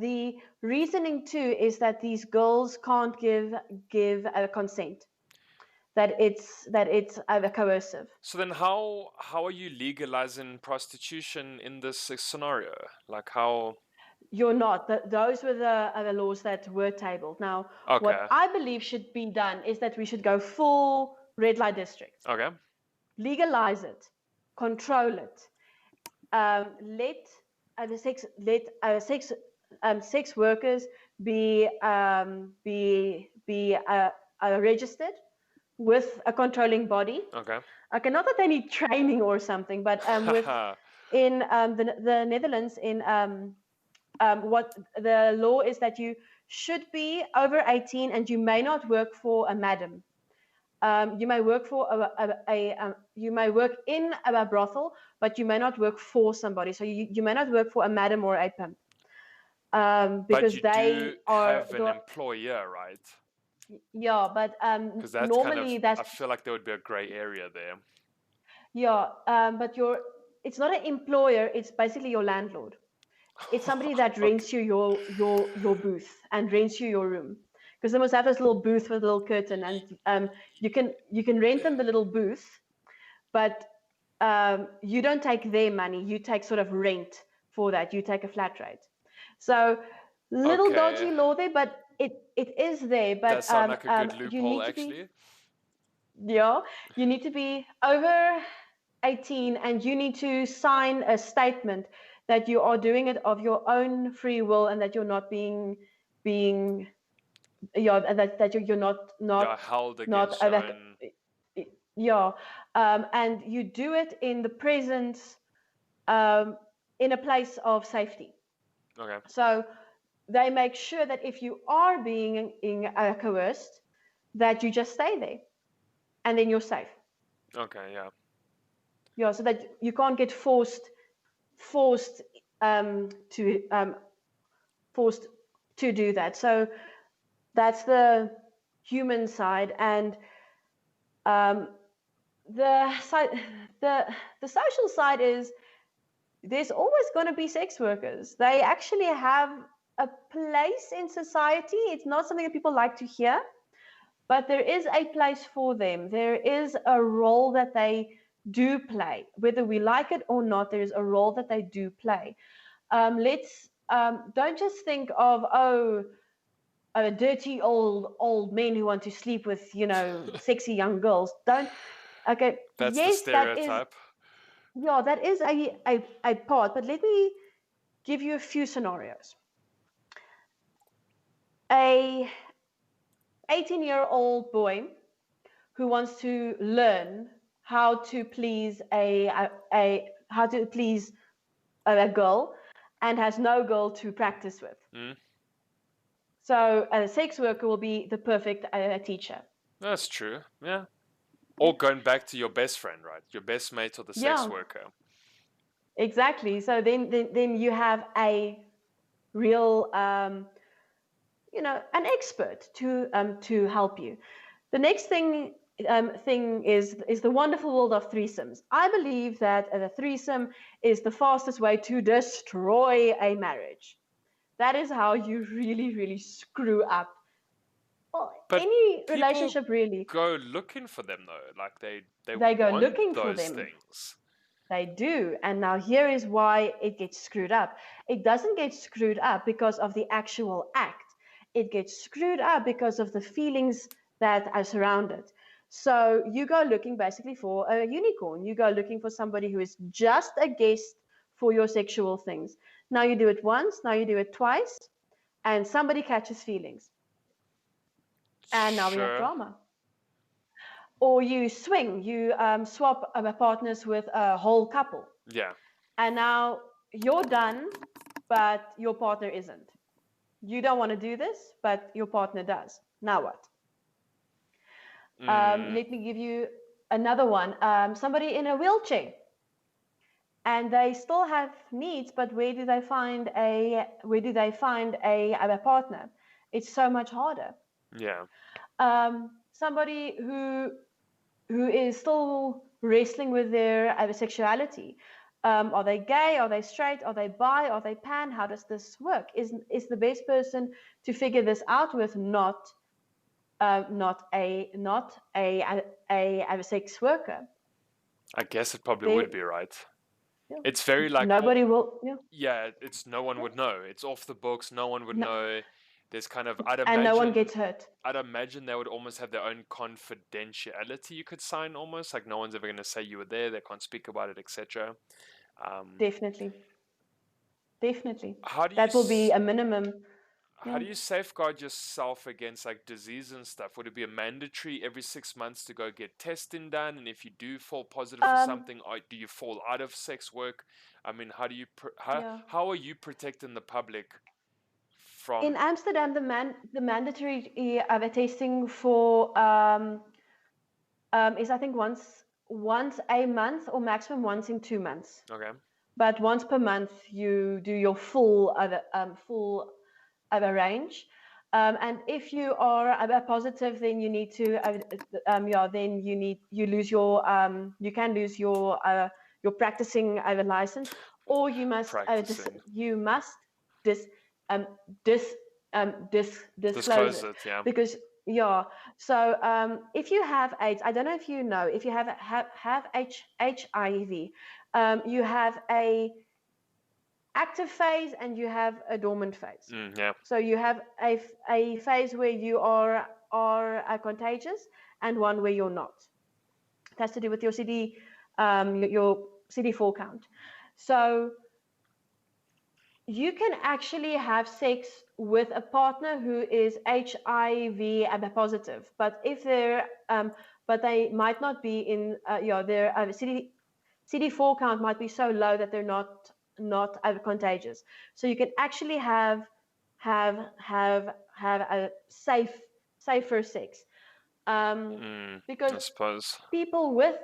the reasoning too is that these girls can't give a consent. That it's either coercive. so then how are you legalizing prostitution in this scenario? Like how? You're not. Those were the laws that were tabled. Now, what Okay. I believe should be done is that we should go full red light district, Okay. legalize it, control it, let sex workers be registered with a controlling body. Okay. Okay, not that they need training or something, but with in the Netherlands, in what the law is, that you should be over 18 and you may not work for a madam. You may work for you may work in a brothel, but you may not work for somebody. So you may not work for a madam or a pimp, But because you they do are have an employer, right? Yeah, but Because that's kind of, normally that's I feel like there would be a gray area there. yeah, but it's not an employer, it's basically your landlord. It's somebody that Okay. rents you your booth and rents you your room. Because they must have this little booth with a little curtain, and you can rent them the little booth, but you don't take their money, you take sort of rent for that, you take a flat rate. So little Okay. dodgy law there, but it is there. But Does sound like a good you loophole, need to be, actually. yeah, you need to be over 18 and you need to sign a statement that you are doing it of your own free will and that you're not being yeah, that you're Yeah, held not against your own. yeah, and you do it in the presence, in a place of safety. Okay. So they make sure that if you are being coerced, that you just stay there and then you're safe. Okay, yeah. Yeah, so that you can't get forced to forced to do that. So that's the human side, and um, the side, the social side is there's always going to be sex workers. They actually have a place in society. It's not something that people like to hear, but there is a place for them. There is a role that they do play, whether we like it or not. There is a role that they do play. Let's don't just think of dirty old men who want to sleep with sexy young girls. Don't. Okay, That's the yes, stereotype. that is a part. But let me give you a few scenarios. A 18-year-old boy who wants to learn how to please a girl and has no girl to practice with. Mm, So a sex worker will be the perfect teacher. that's true. Yeah. Or going back to your best friend, right? Your best mate or the sex Yeah, worker. exactly. So then you have a real an expert to help you. The next thing is the wonderful world of threesomes. I believe that the threesome is the fastest way to destroy a marriage. That is how you really, really screw up. Well, But any people relationship really. go looking for them though. Like they They go want looking for those them. things. They do. And now here is why it gets screwed up. It doesn't get screwed up because of the actual act. It gets screwed up because of the feelings that are surrounded. So you go looking basically for a unicorn. You go looking for somebody who is just a guest for your sexual things. Now you do it once, now you do it twice, and somebody catches feelings. And now we have Sure. drama. Or you swing, you swap partners with a whole couple. Yeah. And now you're done, but your partner isn't. You don't want to do this, but your partner does. Now what? Let me give you another one. Somebody in a wheelchair, and they still have needs, but where do they find a partner? It's so much harder. Yeah. Somebody who is still wrestling with their sexuality. Are they gay? Are they straight? Are they bi? Are they pan? How does this work? Is the best person to figure this out with not a sex worker? I guess it probably They, would be right. yeah. It's very like Nobody will. Yeah. yeah, it's no one would know. It's off the books, no one would No, know. There's kind of and no one gets hurt. I'd imagine they would almost have their own confidentiality you could sign almost. Like no one's ever gonna say you were there, they can't speak about it, etc. Definitely. Definitely. How do you That will be a minimum. how Yeah. do you safeguard yourself against like disease and stuff? Would it be a mandatory every 6 months to go get testing done? And if you do fall positive for something, do you fall out of sex work? I mean, how do you Yeah. how are you protecting the public from? In Amsterdam, the mandatory testing for is I think once a month or maximum once in 2 months. Okay. But once per month, you do your full other range. And if you are a positive, then you need to, then you lose you can lose your practicing license, or you must Practicing. dis, um, dis, disclose Disclose it, it, yeah. because so if you have AIDS, I don't know if you know, if you have HIV, you have a active phase and you have a dormant phase. Yeah. So you have a phase where you are contagious, and one where you're not. It has to do with your your CD4 count. So you can actually have sex with a partner who is HIV positive, but if they're but they might not be in their CD4 count might be so low that they're not contagious. So you can actually have a safer sex, I because suppose. people with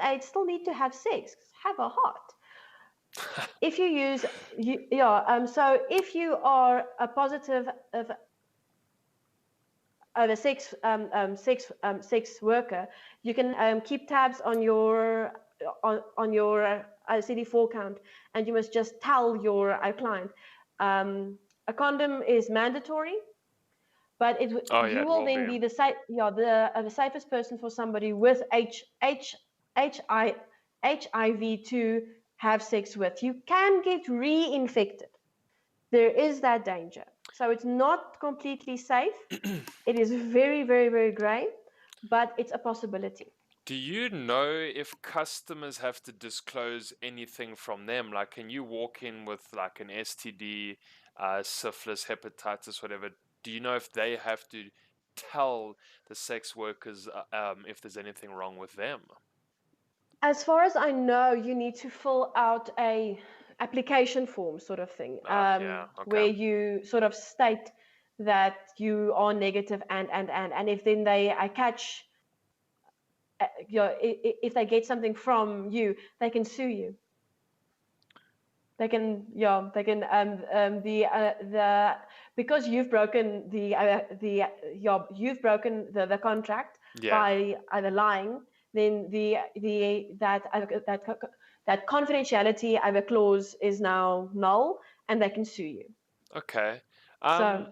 AIDS still need to have sex, have a heart. If you use so if you are a positive of a sex worker, you can keep tabs on your CD4 count, and you must just tell your client. A condom is mandatory, but Oh yeah, you it will will then be. be the safest person for somebody with HIV to have sex with. You can get reinfected. There is that danger. So it's not completely safe. It is very, very, very grey, but it's a possibility. Do you know if customers have to disclose anything from them? Like, can you walk in with like an STD, syphilis, hepatitis, whatever? Do you know if they have to tell the sex workers if there's anything wrong with them? As far as I know, you need to fill out a application form sort of thing, Yeah, where okay. you sort of state that you are negative, and if then they catch, if they get something from you, they can sue you. They can the because you've broken you've broken the contract Yeah. by either lying, then that confidentiality clause is now null, and they can sue you. Okay. So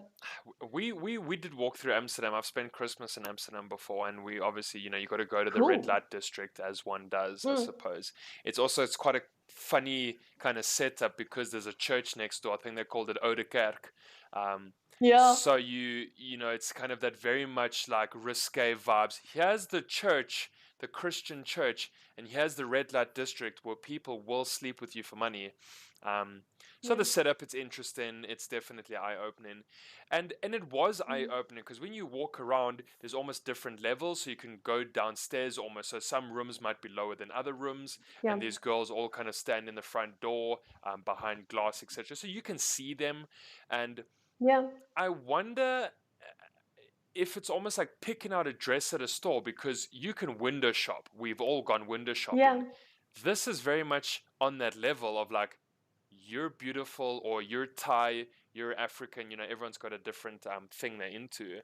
We did walk through Amsterdam. I've spent Christmas in Amsterdam before, and we obviously, you got to go to the red cool. light district as one does, I suppose. It's quite a funny kind of setup because there's a church next door. I think they called it Oude Kerk. Yeah. So it's kind of that very much like risque vibes. Here's the church, the Christian church, and here's the red light district where people will sleep with you for money. So the setup, it's interesting. It's definitely eye-opening, and it was eye-opening because when you walk around, there's almost different levels. So you can go downstairs almost. So some rooms might be lower than other rooms, Yeah. and these girls all kind of stand in the front door, behind glass, etc. So you can see them, and Yeah. I wonder if it's almost like picking out a dress at a store because you can window shop. We've all gone window shopping. Yeah. This is very much on that level of like, you're beautiful or you're Thai, you're African, everyone's got a different thing they're into.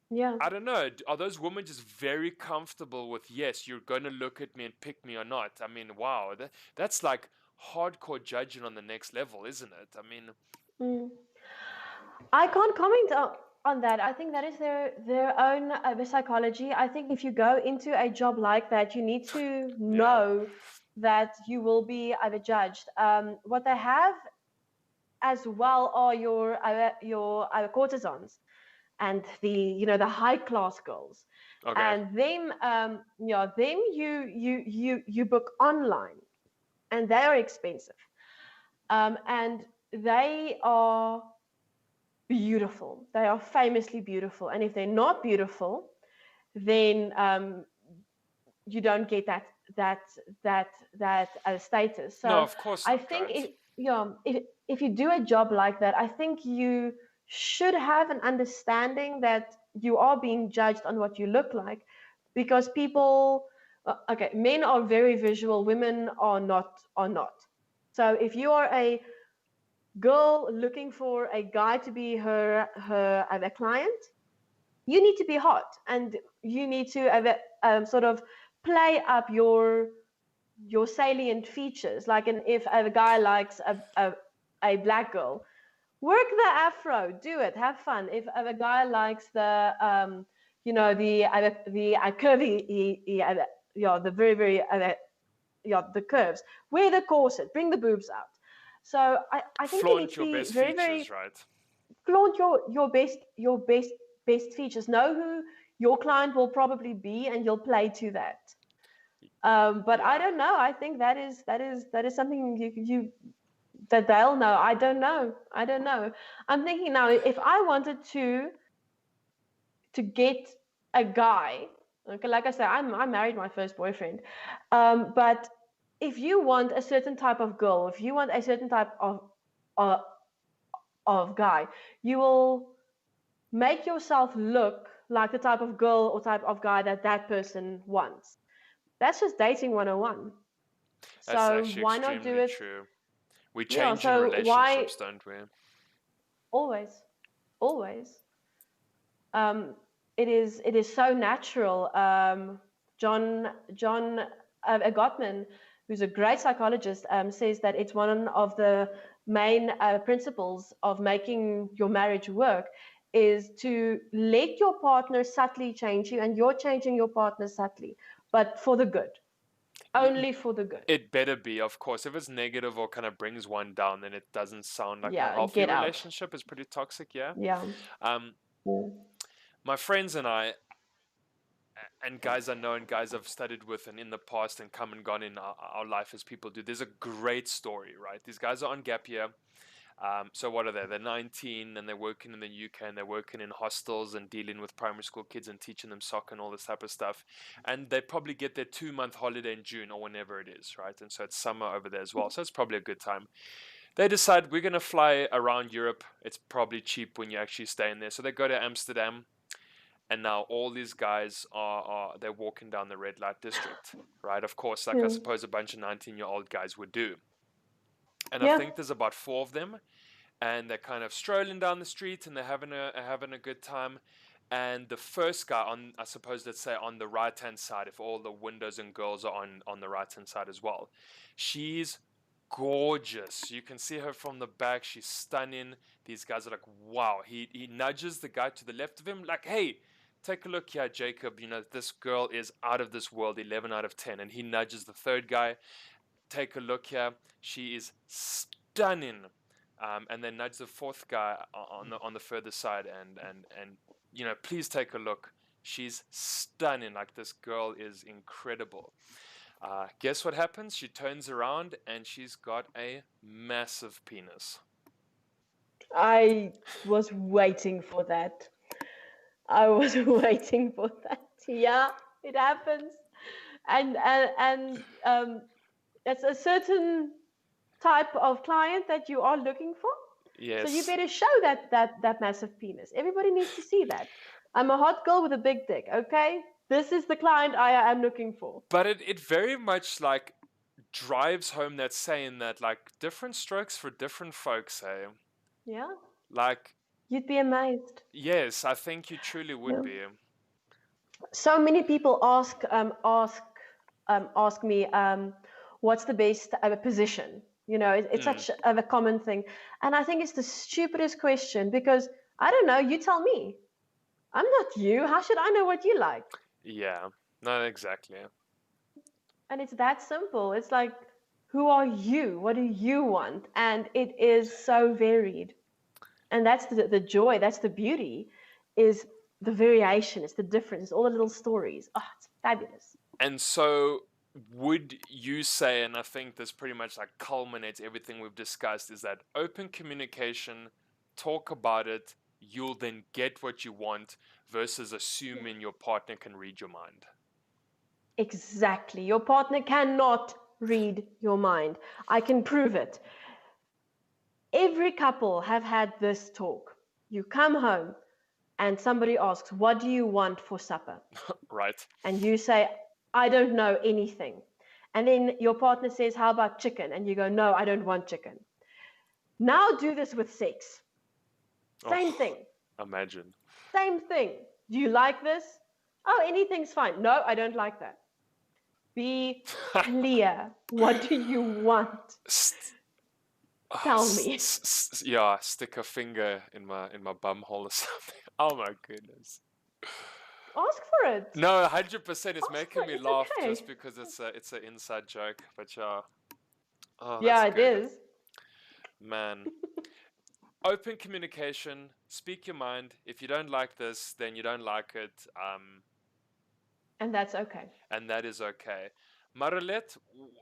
Yeah. I don't know. Are those women just very comfortable with, yes, you're going to look at me and pick me or not? I mean, wow, that's like hardcore judging on the next level, isn't it? I mean, I can't comment on that. I think that is their own psychology. I think if you go into a job like that, you need to know that you will be either judged. What they have as well are your courtesans, and the high class girls, okay. and them you book online, and they are expensive, and they are beautiful. They are famously beautiful, and if they're not beautiful, then you don't get that status. So No, of course I not, think guys. if you do a job like that, I think you should have an understanding that you are being judged on what you look like, because people, okay, men are very visual, women are not. So if you are a girl looking for a guy to be her other client, you need to be hot, and you need to sort of play up your salient features. Like, if a guy likes a black girl, work the afro, do it, have fun. If a guy likes the curvy, the very very the curves, wear the corset, bring the boobs out. So I think you need Flaunt to your be best very features, very right? flaunt your best features. Know who your client will probably be, and you'll play to that. But I Yeah. don't know. I think that is something you that they'll know. I don't know. I'm thinking now, if I wanted to get a guy, okay, like I said, I married my first boyfriend, but if you want a certain type of girl, if you want a certain type uh, of guy, you will make yourself look like the type of girl or type of guy that person wants. That's just dating 101. That's So actually why not do extremely it? true. We Yeah, change in so why relationships, don't we? always, always? Um, it is so natural. John Gottman, who's a great psychologist, says that it's one of the main principles of making your marriage work is to let your partner subtly change you, and you're changing your partner subtly, but for the good, only for the good. It better be, of course. If it's negative or kind of brings one down, then it doesn't sound like a Yeah, healthy get out. relationship. It's pretty toxic, yeah. Yeah. Um, Yeah. my friends and I, and guys I know and guys I've studied with and in the past and come and gone in our life as people do, there's a great story, right? These guys are on gap year. So what are they? They're 19 and they're working in the UK and they're working in hostels and dealing with primary school kids and teaching them soccer and all this type of stuff. And they probably get their 2-month holiday in June or whenever it is, right? And so it's summer over there as well. So it's probably a good time. They decide we're going to fly around Europe. It's probably cheap when you actually stay in there. So they go to Amsterdam. And now all these guys they're walking down the red light district, right? Of course, like I Hmm. suppose a bunch of 19-year-old guys would do. And I Yeah. think there's about 4 of them, and they're kind of strolling down the street and they're having a good time. And the first guy on, I suppose, let's say on the right hand side, if all the windows and girls are on the right hand side as well, she's gorgeous. You can see her from the back. She's stunning. These guys are like, wow. He nudges the guy to the left of him, like, hey, take a look here, Jacob. You know, this girl is out of this world, 11 out of 10. And he nudges the third guy, take a look here. She is stunning. And then nudge the fourth guy on the further side and please take a look. She's stunning. Like, this girl is incredible. Guess what happens? She turns around and she's got a massive penis. I was waiting for that. I was waiting for that. Yeah, it happens, and it's a certain type of client that you are looking for. So you Yes. better show that massive penis. Everybody needs to see that. I'm a hot girl with a big dick. Okay, this is the client I am looking for. But it very much like drives home that saying that, like, different strokes for different folks, eh? Yeah, Like, you'd be amazed. yes, I think you truly would Yeah. be. So many people ask me, what's the best position? It's such a common thing, and I think it's the stupidest question, because I don't know. You tell me. I'm not you. How should I know what you like? Yeah, no, exactly. And it's that simple. It's like, who are you? What do you want? And it is so varied. And that's the joy, that's the beauty, is the variation, it's the difference, it's all the little stories. Oh, it's fabulous. And so, would you say, and I think this pretty much like culminates everything we've discussed, is that open communication, talk about it, you'll then get what you want, versus assuming your partner can read your mind? Exactly. Your partner cannot read your mind. I can prove it. Every couple have had this talk. You come home and somebody asks, what do you want for supper? Right. And you say, I don't know anything. And then your partner says, how about chicken? And you go, no, I don't want chicken. Now do this with sex. Same thing. Imagine. Same thing. Do you like this? Oh, anything's fine. No, I don't like that. Be clear. What do you want? Tell me. Yeah, stick a finger in my bum hole or something. Oh my goodness. Ask for it. No, 100%. It's Ask making for me it. laugh Okay. just because it's an inside joke. But yeah. Oh, Yeah, that's it good. is. Man. Open communication. Speak your mind. If you don't like this, then you don't like it. And that's okay. And that is okay. Marilet,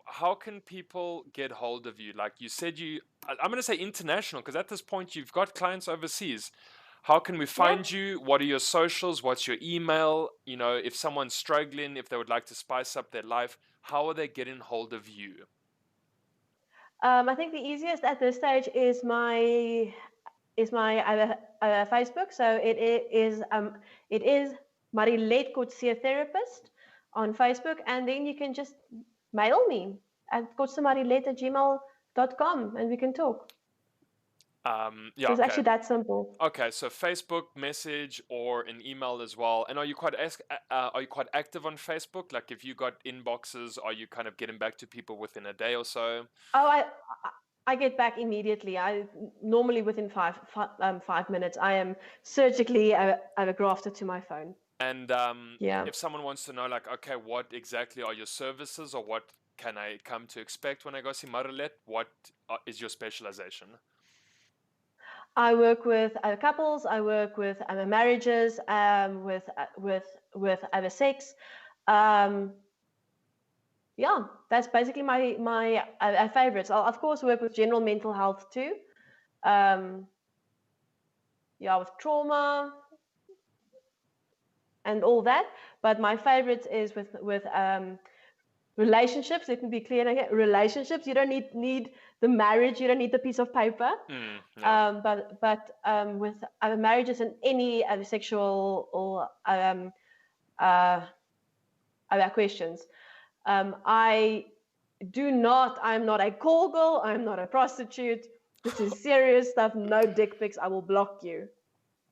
how can people get hold of you? Like you said, I'm going to say international, because at this point you've got clients overseas. How can we find you? What are your socials? What's your email? You know, if someone's struggling, if they would like to spice up their life, how are they getting hold of you? I think the easiest at this stage is my Facebook. So it is Marilet Kotze Therapist on Facebook, and then you can just mail me at kotzemarilet@gmail.com and we can talk. Yeah, It's okay. actually that simple. Okay, so Facebook message or an email as well. And are you quite active on Facebook? Like if you got inboxes, are you kind of getting back to people within a day or so? Oh, I get back immediately. I normally within 5 minutes. I am surgically grafted to my phone. And Yeah. if someone wants to know, like, okay, what exactly are your services, or what can I come to expect when I go see Marilet? What is your specialization? I work with other couples. I work with other marriages. With other sex. Yeah, that's basically my favorites. I'll of course work with general mental health too. Yeah, with trauma and all that. But my favorites is with relationships. Let me be clear again. Relationships. You don't need the marriage. You don't need the piece of paper. Yeah. But with other marriages and any other sexual or other questions. I'm not a call girl. I'm not a prostitute. This is serious stuff. No dick pics. I will block you.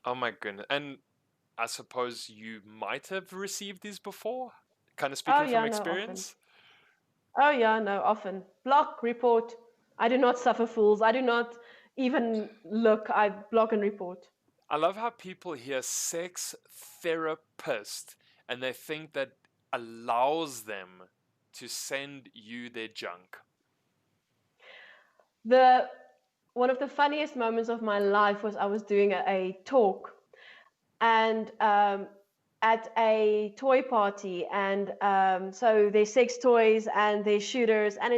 Oh my goodness. And I suppose you might have received these before? Kind of speaking from experience? Oh yeah, no, often. Block, report. I do not suffer fools. I do not even look. I block and report. I love how people hear sex therapist and they think that allows them to send you their junk. One of the funniest moments of my life was I was doing a talk and at a toy party, and so there's sex toys and there's shooters, and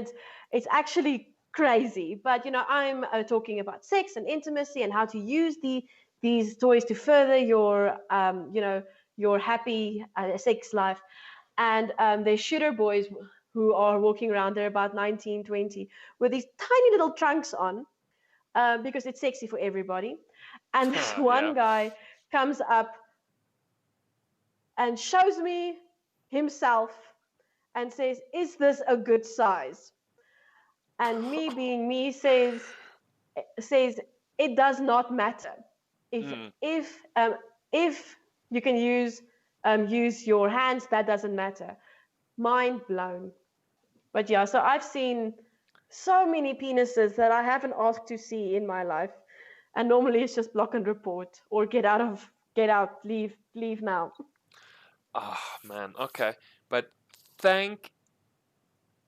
it's actually crazy. But I'm talking about sex and intimacy and how to use these toys to further your your happy sex life. And there's shooter boys who are walking around. They're about 19, 20, with these tiny little trunks on, because it's sexy for everybody. And this one guy comes up and shows me himself and says, "Is this a good size?" And me being me says it does not matter. If you can use your hands, that doesn't matter. Mind blown. But yeah, so I've seen so many penises that I haven't asked to see in my life, and normally it's just block and report or get out, leave now. Oh man, okay. But thank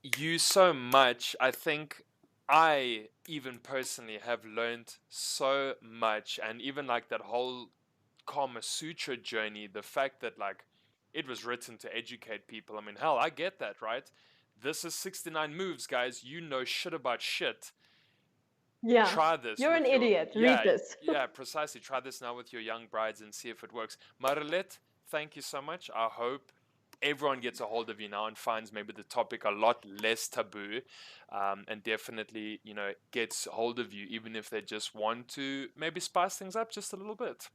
you so much. I think I even personally have learned so much, and even like that whole Kama Sutra journey, the fact that like it was written to educate people. I mean, hell, I get that, right? This is 69 moves, guys. You know shit about shit. Yeah. Try this. You're an idiot. Read this. Yeah, precisely. Try this now with your young brides and see if it works. Marilet, thank you so much. I hope everyone gets a hold of you now and finds maybe the topic a lot less taboo, and definitely, gets hold of you, even if they just want to maybe spice things up just a little bit.